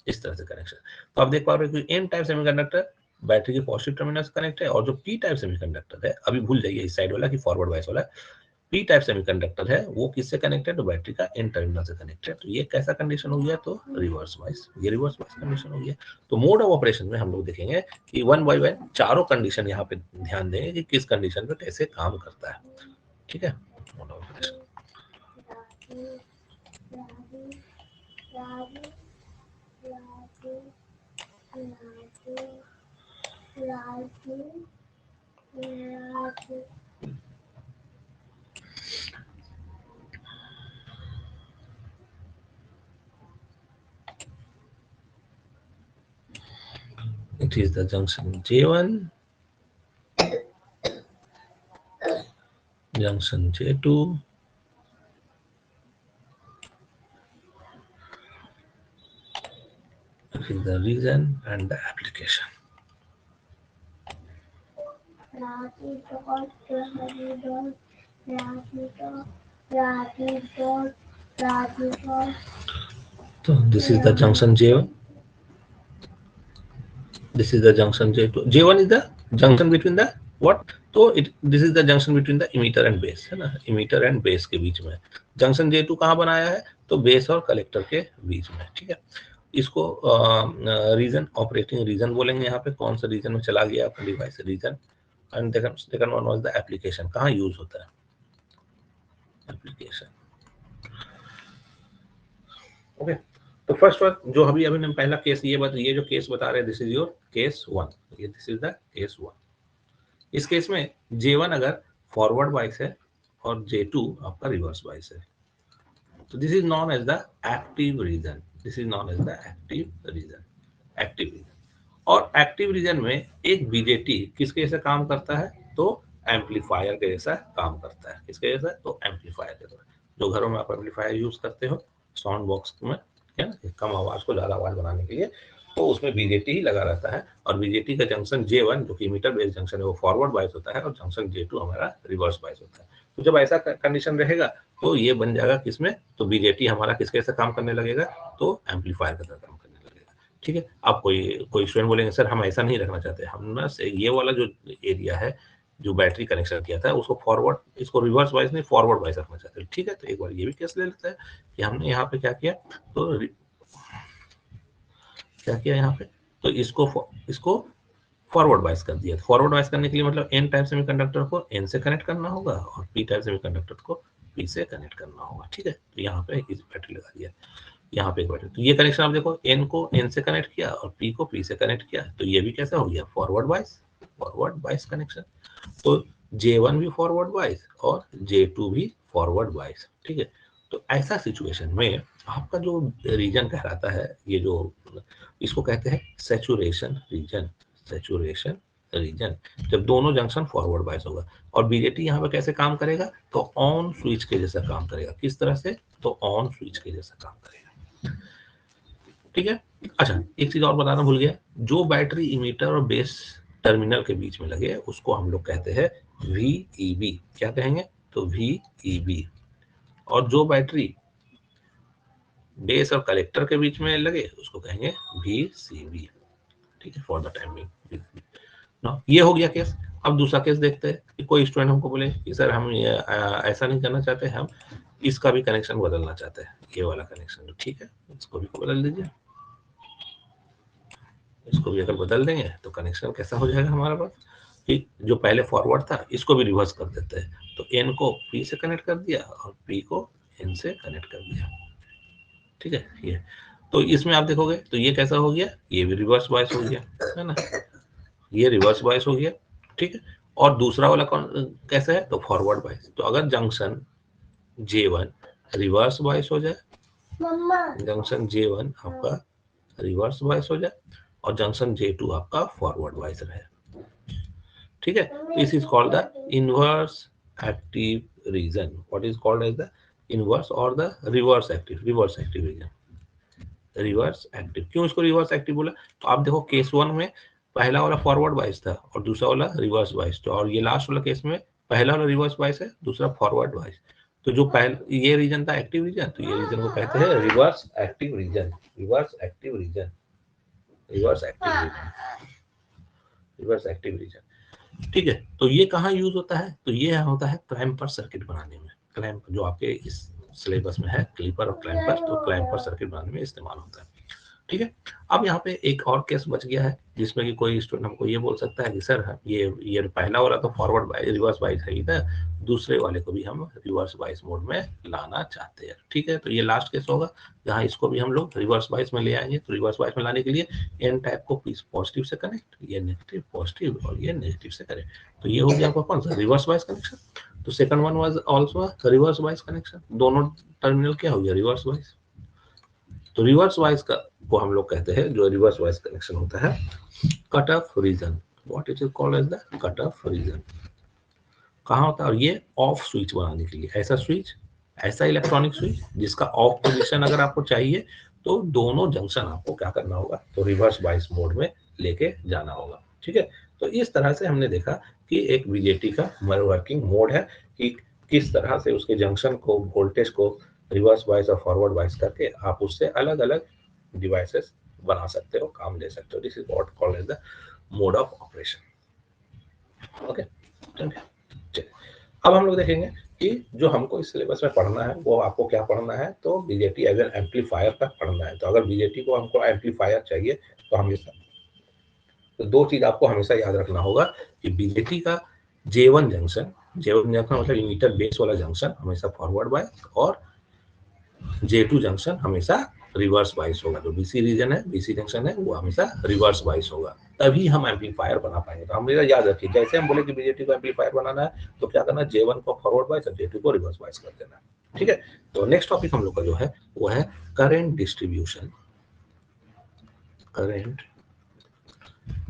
इस तरह से कनेक्शन। तो आप देख पा रहे हो कि एन टाइप सेमीकंडक्टर बैटरी के पॉजिटिव टर्मिनल से कनेक्ट है, और जो पी टाइप सेमीकंडक्टर है, अभी भूल जाइए इस साइड वाला कि फॉरवर्ड बायस वाला, पी टाइप सेमीकंडक्टर है, वो किससे कनेक्टेड, तो बैटरी का एन टर्मिनल से कनेक्टेड। तो ये कैसा कंडीशन हो गया, तो रिवर्स बायस, ये रिवर्स बायस कंडीशन हो गया। तो मोड ऑफ ऑपरेशन में हम लोग देखेंगे कि वन बाय वन चारों कंडीशन यहाँ पे ध्यान देंगे कि किस कंडीशन पे कैसे काम करता है, ठीक है। Mode of operation, it is the junction J1, junction J2, this is the region and the application. So this is the junction J1. This is the junction J2. J1 is the junction between the what? तो this is the junction between the emitter and base, है ना, emitter and base के बीच में junction J2 कहाँ बनाया है, तो base और कलेक्टर के बीच में, ठीक है। इसको रीजन, ऑपरेटिंग रीजन बोलेंगे, यहाँ पे कौन सा रीजन में चला गया आपका device, region. And second one was the application, कहाँ यूज होता है, एप्लीकेशन। ओके, तो फर्स्ट वन जो अभी अभी पहला केस ये जो केस बता रहे हैं, दिस इज योर केस 1, ये दिस इज द केस 1। इस केस में J1 अगर फॉरवर्ड बाइस है और J2 आपका रिवर्स बाइस है, तो this is known as the active region, this is known as the active region, active region. और एक्टिव रीजन में एक बीजेटी किसके जैसा काम करता है, तो एम्पलीफायर के जैसा काम करता है। किसके जैसा, तो एम्पलीफायर के जैसा। जो घरों में आप एम्पलीफायर यूज करते हो साउंड बॉक्स में, है ना, कम आवाज को ज्यादा आवाज बनाने के लिए, तो उसमें बीजेटी ही लगा रहता है। और बीजेटी का जंक्शन J1 जो कि मीटर बेस्ड जंक्शन है वो फॉरवर्ड बाइस होता है और जंक्शन J2 हमारा रिवर्स बाइस होता है। तो जब ऐसा कंडीशन रहेगा तो ये बन जाएगा किसमें, तो बीजेटी हमारा किसके जैसा काम करने लगेगा, तो एम्पलीफायर का काम करने लगेगा, ठीक है। अब कोई स्टूडेंट बोलेंगे सर हम ऐसा नहीं रखना चाहते, हम ना से ये वाला जो एरिया है जो बैटरी कनेक्शन किया था उसको फॉरवर्ड, इसको रिवर्स वाइज नहीं फॉरवर्ड वाइज रखना चाहते हैं, ठीक है। तो एक बार ये भी केस ले लेते हैं कि हमने यहाँ पे क्या किया, तो क्या किया यहाँ पे, तो इसको फॉरवर्ड बाइस कर दिया। फॉरवर्ड बाइस करने के लिए मतलब एन टाइप सेमीकंडक्टर को एन से कनेक्ट करना होगा और पी टाइप सेमीकंडक्टर को पी से कनेक्ट करना होगा, ठीक है। तो यहाँ पे इस बैटरी लगा दिया, यहाँ पे एक बैटरी, तो ये कनेक्शन आप देखो, एन को एन से कनेक्ट किया और पी को पी से कनेक्ट किया, तो ये भी कैसा हो गया, फॉरवर्ड बाइस कनेक्शन। तो J1 भी फॉरवर्ड बाइस और J2 भी फॉरवर्ड बाइस, ठीक है। तो ऐसा सिचुएशन में आपका जो रीजन कहलाता है, ये जो इसको कहते हैं सैचुरेशन रीजन, सैचुरेशन रीजन, जब दोनों जंक्शन फॉरवर्ड बाइस होगा। और बीजेटी यहाँ पे कैसे काम करेगा, तो ऑन स्विच के जैसा काम करेगा। किस तरह से, तो ऑन स्विच के जैसा काम करेगा, ठीक है। अच्छा, एक चीज और बताना भूल गया, जो बैटरी इमीटर और बेस टर्मिनल के बीच में लगे उसको हम लोग कहते हैं VEB, क्या कहेंगे, तो VEB। और जो बैटरी बेस और कलेक्टर के बीच में लगे उसको कहेंगे VCB, ठीक है, फॉर द टाइमिंग। ये हो गया केस। अब दूसरा केस देखते हैं कि कोई स्टूडेंट हमको बोले कि सर हम ये ऐसा नहीं करना चाहते, हम इसका भी कनेक्शन बदलना चाहते हैं, ये वाला कनेक्शन, ठीक है, इसको भी बदल दीजिए। इसको भी अगर बदल देंगे तो कनेक्शन कैसा हो जाएगा हमारे पास, कि जो पहले फॉरवर्ड था इसको भी रिवर्स कर देते हैं। तो एन को पी से कनेक्ट कर दिया और पी को एन से कनेक्ट कर दिया, ठीक है। ये तो इसमें आप देखोगे तो ये कैसा हो गया, ये भी रिवर्स बायस हो गया, है ना, ये रिवर्स बायस हो गया, ठीक है। और दूसरा वाला कौन कैसा है, तो फॉरवर्ड बायस। तो अगर जंक्शन J1 रिवर्स बायस हो जाए, जंक्शन J1 आपका रिवर्स बायस हो जाए और जंक्शन J2 आपका फॉरवर्ड बायस रहे, ठीक है। This is called the inverse active region. What is called as the inverse और the reverse active region, reverse active. क्यों इसको रिवर्स एक्टिव बोला, तो आप देखो केस 1 में पहला वाला फॉरवर्ड बायस था और दूसरा वाला रिवर्स बायस था, और ये लास्ट वाला केस में पहला वाला रिवर्स बायस है, दूसरा फॉरवर्ड बायस। तो जो पहले ये रीजन था एक्टिव रीजन, तो ये रीजन को कहते हैं reverse active region, reverse active region, reverse active region, reverse active reason, ठीक है। तो ये कहाँ यूज होता है, तो ये होता है क्लैंपर सर्किट बनाने में। क्लैंप जो आपके इस सिलेबस में है, क्लिपर और क्लैंपर, तो क्लैंपर सर्किट बनाने में इस्तेमाल होता है, ठीक है। अब यहाँ पे एक और केस बच गया है जिसमें कि कोई स्टूडेंट हमको ये बोल सकता है कि सर ये पहला वाला तो फॉरवर्ड बाइस रिवर्स बाइस है ही था, दूसरे वाले को भी हम रिवर्स बाइस मोड में लाना चाहते हैं, ठीक है। तो ये लास्ट केस होगा जहाँ इसको भी हम लोग रिवर्स बाइस में ले आएंगे। तो रिवर्स बाइस में लाने के लिए एन टाइप को पॉजिटिव से कनेक्ट, ये नेगेटिव पॉजिटिव और ये नेगेटिव से करें, तो ये हो गया आपका कौन सा, रिवर्स बाइस कनेक्शन। तो second one was also reverse bias connection, दोनों टर्मिनल क्या हो गया, रिवर्स बाइस। तो रिवर्स वाइज का को हम लोग कहते हैं, जो रिवर्स वाइज कनेक्शन होता है, cut off region. What it is called as the cut off region. कहाँ होता है, और ये ऑफ स्विच बनाने के लिए, ऐसा स्विच, ऐसा इलेक्ट्रॉनिक स्विच जिसका ऑफ पोजीशन अगर आपको चाहिए तो दोनों जंक्शन आपको क्या करना होगा, तो रिवर्स बाइस मोड में लेके जाना होगा, ठीक है। तो इस तरह से हमने देखा कि एक बीजेटी का वर्किंग मोड है कि किस तरह से उसके जंक्शन को, वोल्टेज को रिवर्स बाइस और फॉरवर्ड बाइस करके आप उससे अलग अलग डिवाइसेस बना सकते हो, काम ले सकते हो। This is what called as the mode of operation, okay. चलिए, अब हम लोग देखेंगे कि जो हमको इस सिलेबस में पढ़ना है वो आपको क्या पढ़ना है, तो बीजेटी एज एन एम्पलीफायर का पढ़ना है। तो अगर बीजेटी को हमको एम्पलीफायर चाहिए तो हमेशा तो दो चीज आपको हमेशा याद रखना होगा कि बीजेटी का J1 जंक्शन मतलब इमीटर बेस वाला जंक्शन हमेशा फॉरवर्ड बायस, और J2 जंक्शन हमेशा रिवर्स बायस होगा। जो बीसी रीजन है, बीसी जंक्शन है, वो हमेशा रिवर्स बायस होगा, तभी हम एम्पलीफायर बना पाएंगे। तो हमेशा याद रखिए, जैसे हम बोले कि बीजेटी को एम्पलीफायर बनाना है तो क्या करना है, J1 को फॉरवर्ड बायस और J2 को रिवर्स बायस कर देना। ठीक है, तो नेक्स्ट टॉपिक हम लोग का जो है वो है current distribution. Current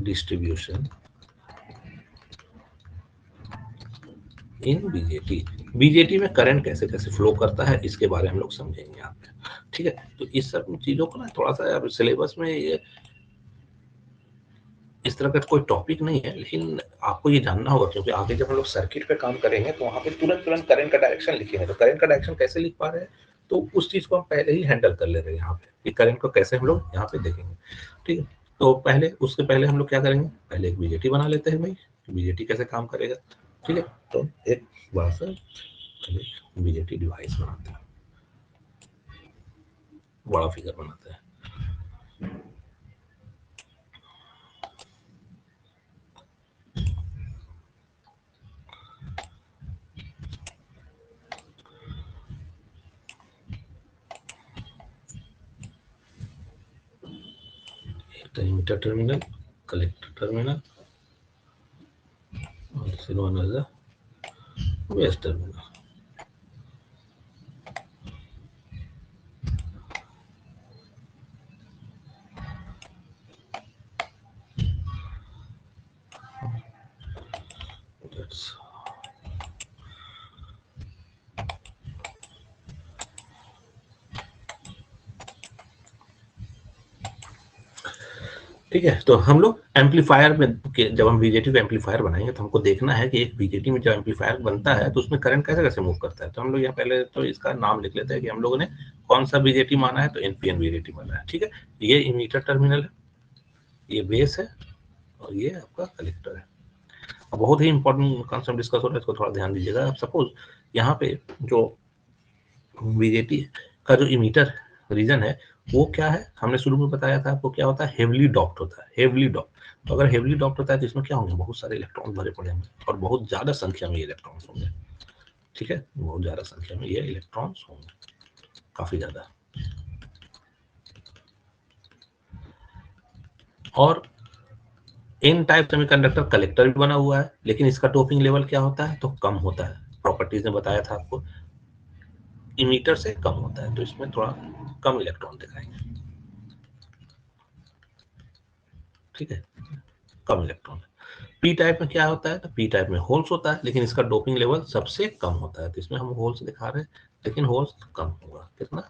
distribution in BJT. BJT में करंट कैसे कैसे फ्लो करता है इसके बारे में हम लोग समझेंगे यहाँ पे। ठीक है, तो इस सब चीजों को ना थोड़ा सा सिलेबस में ये इस तरह का कोई टॉपिक नहीं है, लेकिन आपको ये जानना होगा, क्योंकि आगे जब हम लोग सर्किट पे काम करेंगे तो वहां पे तुरंत तुरंत करंट का डायरेक्शन लिखेंगे। तो करंट का डायरेक्शन कैसे लिख पा रहे हैं, तो उस चीज को हम पहले ही हैंडल कर ले रहे हैं यहाँ पे कि करंट को कैसे हम लोग यहाँ पे देखेंगे। ठीक है, तो पहले उसके पहले हम लोग क्या करेंगे, पहले एक बीजेटी बना लेते हैं भाई, बीजेटी कैसे काम करेगा। ठीक है, तो एक बड़ा सा बीजेटी डिवाइस बनाते हैं, बड़ा फिगर बनाते हैं। emitter terminal, collector terminal, also known as a base terminal. That's ठीक है। तो हम लोग एम्पलीफायर में जब हम बीजेटी को एम्पलीफायर बनाएंगे तो हमको देखना है कि एक बीजेटी में जब एम्पलीफायर बनता है तो उसमें करंट कैसे कैसे मूव करता है। तो हम लोग यहाँ पहले तो इसका नाम लिख लेते हैं कि हम लोगों ने कौन सा बीजेटी माना है, तो एनपीएन बीजेटी माना है। ठीक है, ये इमीटर टर्मिनल है, ये बेस है, और ये आपका कलेक्टर है। बहुत ही इंपॉर्टेंट कॉन्सेप्ट डिस्कस हो रहा है, इसको थोड़ा ध्यान दीजिएगा। सपोज यहाँ पे जो बीजेटी का जो इमीटर रीजन है वो क्या है, हमने शुरू में बताया था आपको क्या होता है, हेवली डॉप्ड होता है, हेवली डॉप्ड। तो अगर हेवली डॉप्ड होता है तो इसमें क्या होंगे, बहुत सारे इलेक्ट्रॉन भरे पड़े होंगे और बहुत ज्यादा संख्या में इलेक्ट्रॉन्स होंगे। ठीक है, बहुत ज्यादा संख्या में ये इलेक्ट्रॉन्स होंगे, काफी ज्यादा। और एन टाइप सेमीकंडक्टर कलेक्टर भी बना हुआ है, लेकिन इसका डोपिंग लेवल क्या होता है, तो कम होता है। प्रॉपर्टीज ने बताया था आपको, इमीटर से कम होता है, तो इसमें थोड़ा कम इलेक्ट्रॉन दिखाएंगे। ठीक है, कम इलेक्ट्रॉन। पी टाइप में क्या होता है, तो पी टाइप में होल्स होता है, लेकिन इसका डोपिंग लेवल सबसे कम होता है। तो इसमें हम होल्स दिखा रहे हैं, लेकिन होल्स कम होगा। कितना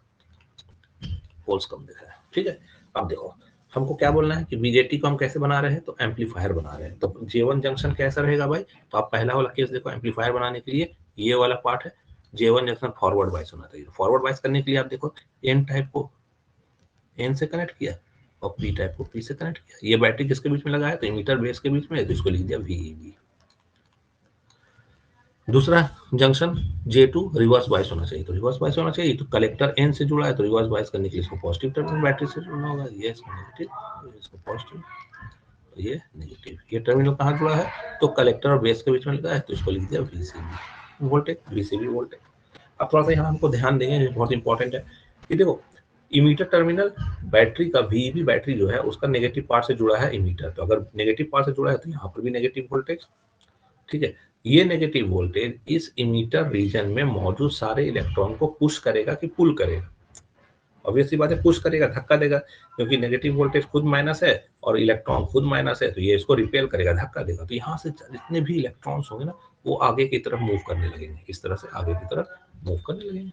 होल्स कम दिखा है। ठीक है, अब देखो हमको क्या बोलना है कि बीजेटी को हम कैसे बना रहे हैं, तो एम्पलीफायर बना रहे हैं। तो J1 जंक्शन कैसा रहेगा भाई, तो आप पहला वाला केस देखो, एम्पलीफायर बनाने के लिए ये वाला पार्ट है, J1 जंक्शन फॉरवर्ड बायस होना चाहिए। फॉरवर्ड बायस करने के लिए आप देखो एन टाइप को एन से कनेक्ट किया और पी टाइप को पी से कनेक्ट किया। ये बैटरी किसके बीच में लगा है, तो इमीटर बेस के बीच में, तो इसको लिख दिया VEB। दूसरा जंक्शन J2 रिवर्स बायस होना चाहिए, तो रिवर्स बायस होना चाहिए। तो कलेक्टर N से जुड़ा है, तो रिवर्स बायस करने के लिए इसको पॉजिटिव टर्मिनल बैटरी से जुड़ना होगा, ये इसको नेगेटिव, इसको पॉजिटिव, तो ये नेगेटिव। ये टर्मिनल कहाँ जुड़ा है, तो कलेक्टर और बेस के बीच में लगा है, तो इसको लिख दिया VCB वोल्टेज, VCB वोल्टेज। अब थोड़ा सा यहाँ हमको ध्यान देंगे, बहुत इंपॉर्टेंट है कि देखो इमीटर टर्मिनल बैटरी का VEB बैटरी जो है उसका नेगेटिव पार्ट से जुड़ा है इमीटर, तो अगर नेगेटिव पार्ट से जुड़ा है तो यहाँ पर भी नेगेटिव वोल्टेज। ठीक है, ये नेगेटिव वोल्टेज इस इमीटर रीजन में मौजूद सारे इलेक्ट्रॉन को पुश करेगा कि पुल करेगा। ऑब्वियसली बात है, पुश करेगा, धक्का देगा, क्योंकि नेगेटिव वोल्टेज खुद माइनस है और इलेक्ट्रॉन खुद माइनस है, तो ये इसको रिपेल करेगा, धक्का देगा। तो यहाँ से जितने भी इलेक्ट्रॉन्स होंगे ना वो आगे की तरफ मूव करने लगेंगे, इस तरह से आगे की तरफ मूव करने लगेंगे।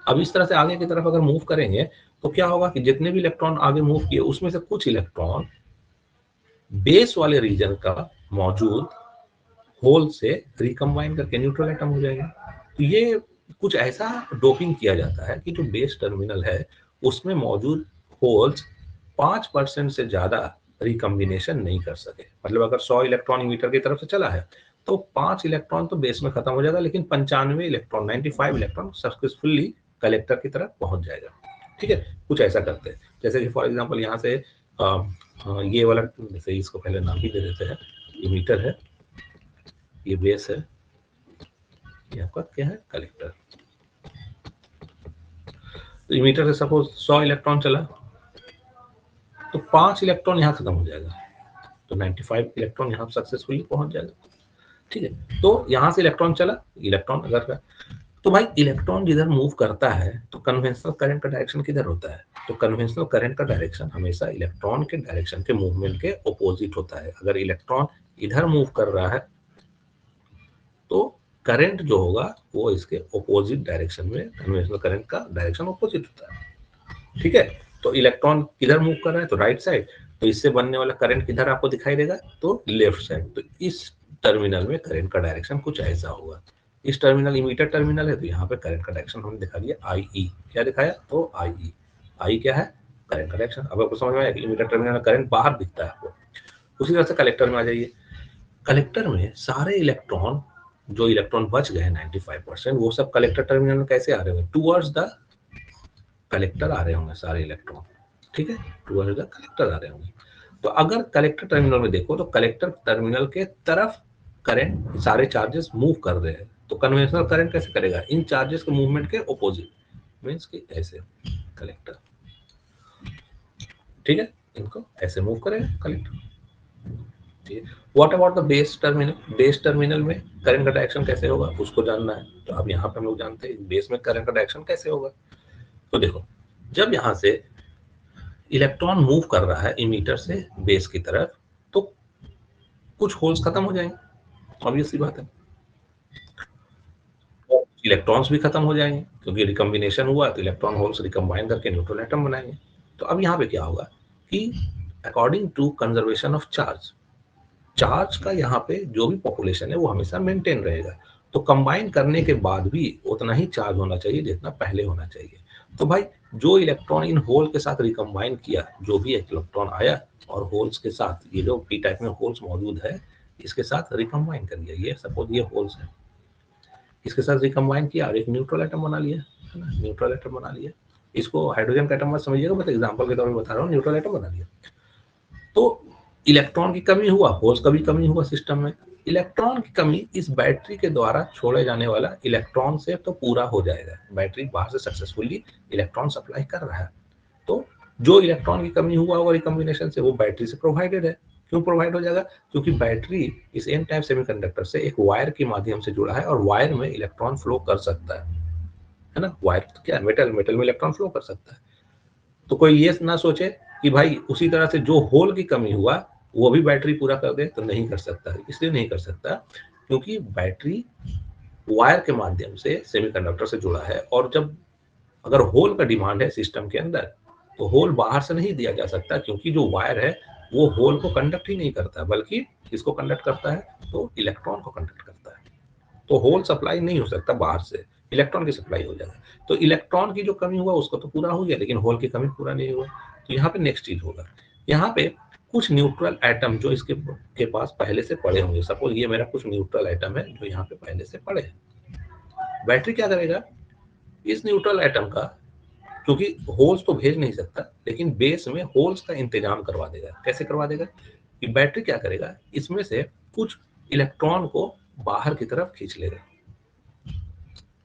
अब इस तरह से आगे की तरफ अगर मूव करेंगे तो क्या होगा कि जितने भी इलेक्ट्रॉन आगे मूव किए उसमें से कुछ इलेक्ट्रॉन बेस वाले रीजन का मौजूद होल से रिकम्बाइन करके न्यूट्रल एटम हो जाएगा। तो ये कुछ ऐसा डोपिंग किया जाता है कि जो बेस टर्मिनल है उसमें मौजूद होल्स 5% से ज्यादा रिकम्बिनेशन नहीं कर सके। मतलब अगर 100 इलेक्ट्रॉन इमीटर की तरफ से चला है तो 5 इलेक्ट्रॉन तो बेस में खत्म हो जाएगा, लेकिन 95 इलेक्ट्रॉन 95 इलेक्ट्रॉन सक्सेसफुली कलेक्टर की तरफ पहुंच जाएगा। ठीक है, कुछ ऐसा करते हैं जैसे कि फॉर एग्जांपल यहाँ से ये वाला, जैसे इसको पहले नाम ही दे देते हैं, इमीटर है, ये बेस है, ये आपका क्या है, कलेक्टर। तो इमीटर से सपोज 100 इलेक्ट्रॉन चला तो 5 इलेक्ट्रॉन यहाँ खत्म हो जाएगा, तो 95 इलेक्ट्रॉन यहाँ सक्सेसफुली पहुंच जाएगा। ठीक है, तो यहाँ से इलेक्ट्रॉन चला, इलेक्ट्रॉन अगर का, तो भाई इलेक्ट्रॉन जिधर मूव करता है तो कन्वेंशनल करंट का डायरेक्शन किधर होता है, तो कन्वेंशनल करंट का डायरेक्शन हमेशा इलेक्ट्रॉन के डायरेक्शन के मूवमेंट के ऑपोजिट होता है। अगर इलेक्ट्रॉन इधर मूव कर रहा है तो करंट जो होगा वो इसके ऑपोजिट डायरेक्शन में, कन्वेंशनल करंट का डायरेक्शन ऑपोजिट होता है। ठीक है, तो इलेक्ट्रॉन किधर मूव कर रहा है, तो राइट साइड, तो इससे बनने वाला करंट किधर आपको दिखाई देगा, तो लेफ्ट साइड। तो इस टर्मिनल में करंट का डायरेक्शन कुछ ऐसा होगा। इस टर्मिनल इमीटर टर्मिनल है, तो यहाँ पे करंट का डायरेक्शन हमने दिखा दिया आई ई। क्या दिखाया, तो आई ई। आई क्या है, करंट का डायरेक्शन। अब आपको समझ में आया कि इमीटर टर्मिनल में करंट बाहर दिखता है आपको। उसी तरह से कलेक्टर में आ जाइए। कलेक्टर में सारे इलेक्ट्रॉन, जो इलेक्ट्रॉन बच गए 95%, वो सब कलेक्टर टर्मिनल में कैसे आ रहे हैं, टूवर्ड्स द कलेक्टर आ रहे होंगे सारे इलेक्ट्रॉन। ठीक है, टूवर्ड्स द कलेक्टर आ रहे होंगे। तो अगर कलेक्टर टर्मिनल में देखो तो कलेक्टर टर्मिनल के तरफ करंट, सारे चार्जेस मूव कर रहे हैं, तो कन्वेंशनल करंट कैसे करेगा, इन चार्जेस के मूवमेंट के ऑपोजिट, मींस कि ऐसे कलेक्टर। ठीक है, इनको ऐसे मूव करेगा collector. What about the base terminal, base terminal में करंट का डायरेक्शन कैसे होगा उसको जानना है। तो अब यहाँ पे हम लोग जानते हैं बेस में करंट का डायरेक्शन कैसे होगा। तो देखो, जब यहाँ से इलेक्ट्रॉन मूव कर रहा है इमीटर से बेस की तरफ, तो कुछ होल्स खत्म हो जाएंगे, ऑब्वियस सी बात है, और इलेक्ट्रॉन्स भी खत्म हो जाएंगे, क्योंकि रिकम्बिनेशन हुआ तो इलेक्ट्रॉन होल्स रिकम्बाइन करके न्यूट्रल एटम बनाएंगे। तो अब यहाँ पे क्या होगा कि according to conservation of charge, charge का यहाँ पे जो भी पॉपुलेशन है वो हमेशा मेंटेन रहेगा। तो कंबाइन करने के बाद भी उतना ही चार्ज होना चाहिए जितना पहले होना चाहिए। तो भाई जो इलेक्ट्रॉन इन होल के साथ रिकम्बाइन किया, जो भी एक इलेक्ट्रॉन आया और होल्स के साथ, ये जो पी टाइप में होल्स मौजूद है, इसके साथ रिकम्बाइन कर दिया, ये सपोज ये होल्स है, इसके साथ रिकम्बाइन किया और एक न्यूट्रल एटम बना लिया, है ना, न्यूट्रल एटम बना लिया। इसको हाइड्रोजन का एटम मत समझिएगा, मैं एग्जाम्पल के तौर पर बता रहा हूँ, न्यूट्रल एटम बना लिया। तो इलेक्ट्रॉन की कमी हुआ, होल्स का भी कमी हुआ सिस्टम में। इलेक्ट्रॉन की कमी इस बैटरी के द्वारा छोड़े जाने वाला इलेक्ट्रॉन से तो पूरा हो जाएगा, बैटरी बाहर से सक्सेसफुली इलेक्ट्रॉन सप्लाई कर रहा है। तो जो इलेक्ट्रॉन की कमी हुआ होगा रिकॉम्बिनेशन से, वो बैटरी से प्रोवाइडेड है। क्यों प्रोवाइड हो जाएगा, क्योंकि बैटरी इस एन टाइप सेमीकंडक्टर से एक वायर के माध्यम से जुड़ा है, और वायर में इलेक्ट्रॉन फ्लो कर सकता है ना। वायर तो क्या है, मेटल, मेटल में इलेक्ट्रॉन फ्लो कर सकता है। तो कोई ये ना सोचे कि भाई उसी तरह से जो होल की कमी हुआ वो भी बैटरी पूरा कर दे, तो नहीं कर सकता है। इसलिए नहीं कर सकता क्योंकि बैटरी वायर के माध्यम से सेमीकंडक्टर से जुड़ा है, और जब अगर होल का डिमांड है सिस्टम के अंदर, तो होल बाहर से नहीं दिया जा सकता, क्योंकि जो वायर है वो होल को कंडक्ट ही नहीं करता, बल्कि किसको कंडक्ट करता है, तो इलेक्ट्रॉन को कंडक्ट करता है। तो होल सप्लाई नहीं हो सकता बाहर से, इलेक्ट्रॉन की सप्लाई हो जाएगा। तो इलेक्ट्रॉन की जो कमी हुआ उसको तो पूरा हो गया, लेकिन होल की कमी पूरा नहीं हुआ। तो यहाँ पे नेक्स्ट चीज होगा, यहाँ पे कुछ न्यूट्रल एटम जो इसके के पास पहले से पड़े होंगे। सपोज ये मेरा कुछ न्यूट्रल एटम है जो यहाँ पे पहले से पड़े हैं। बैटरी क्या करेगा, इस न्यूट्रल एटम का, क्योंकि होल्स तो भेज नहीं सकता, लेकिन बेस में होल्स का इंतजाम करवा देगा। कैसे करवा देगा कि बैटरी क्या करेगा, इसमें से कुछ इलेक्ट्रॉन को बाहर की तरफ खींच लेगा,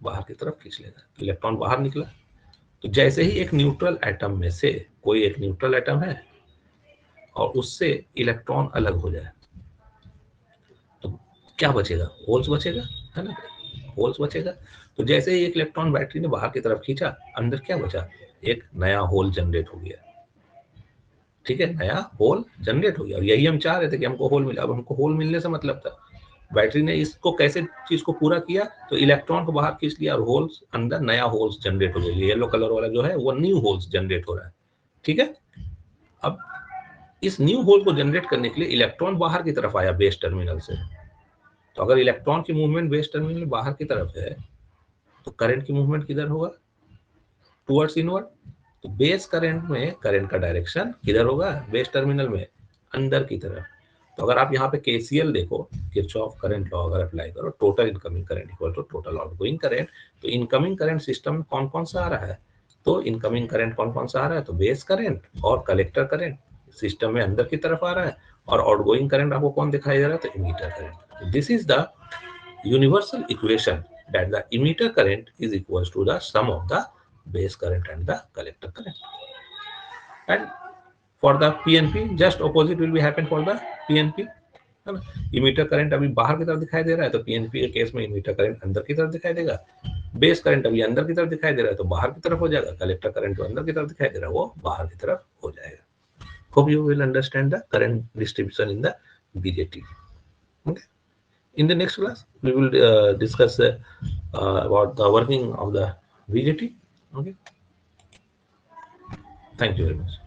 बाहर की तरफ खींच लेगा। तो इलेक्ट्रॉन बाहर निकला, तो जैसे ही एक न्यूट्रल एटम में से कोई एक न्यूट्रल एटम है और उससे इलेक्ट्रॉन अलग हो जाए, तो क्या बचेगा, होल्स बचेगा, है ना, होल्स बचेगा। तो जैसे ही एक इलेक्ट्रॉन बैटरी ने बाहर की तरफ खींचा, अंदर क्या बचा, एक नया होल जनरेट हो गया। ठीक है, नया होल जनरेट हो गया, और यही हम चाह रहे थे कि हमको होल मिला। अब हमको होल मिलने से मतलब था, बैटरी ने इसको कैसे चीज को पूरा किया, तो इलेक्ट्रॉन को बाहर खींच लिया और होल्स अंदर, नया होल्स जनरेट हो गया। येलो कलर वाला जो है वो न्यू होल्स जनरेट हो रहा है। ठीक है, अब इस न्यू होल को जनरेट करने के लिए इलेक्ट्रॉन बाहर की तरफ आया बेस टर्मिनल से। तो अगर इलेक्ट्रॉन की मूवमेंट बेस टर्मिनल बाहर की तरफ है, तो करंट की मूवमेंट किधर होगा, टुवर्ड्स इनवर्ड। तो बेस करंट में करंट का डायरेक्शन किधर होगा, बेस टर्मिनल में अंदर की तरफ। तो अगर आप यहाँ पे KCL देखो, किरचॉफ करंट लॉ अगर अप्लाई करो, total incoming current equal to total outgoing current, तो इनकमिंग करंट सिस्टम में कौन कौन सा आ रहा है, तो इनकमिंग करंट कौन कौन सा आ रहा है, तो बेस करंट और कलेक्टर करंट सिस्टम में अंदर की तरफ आ रहा है, और आउटगोइंग करंट आपको कौन दिखाई दे रहा है, तो emitter current. This is the universal equation that the emitter current is equals to the sum of the base current and the collector current. And for the PNP, just opposite will be happen for the PNP, है ना। Emitter current अभी बाहर की तरफ दिखाई दे रहा है, तो PNP के केस में इमीटर करंट अंदर की तरफ दिखाई देगा। बेस करंट अभी अंदर की तरफ दिखाई दे रहा है, तो बाहर की तरफ हो जाएगा। कलेक्टर करंट जो अंदर की तरफ दिखाई दे रहा है, वो बाहर की तरफ हो जाएगा। Hope you will understand the current distribution in the BJT। Okay. In the next class, we will discuss about the working of the BJT. Okay. Thank you very much.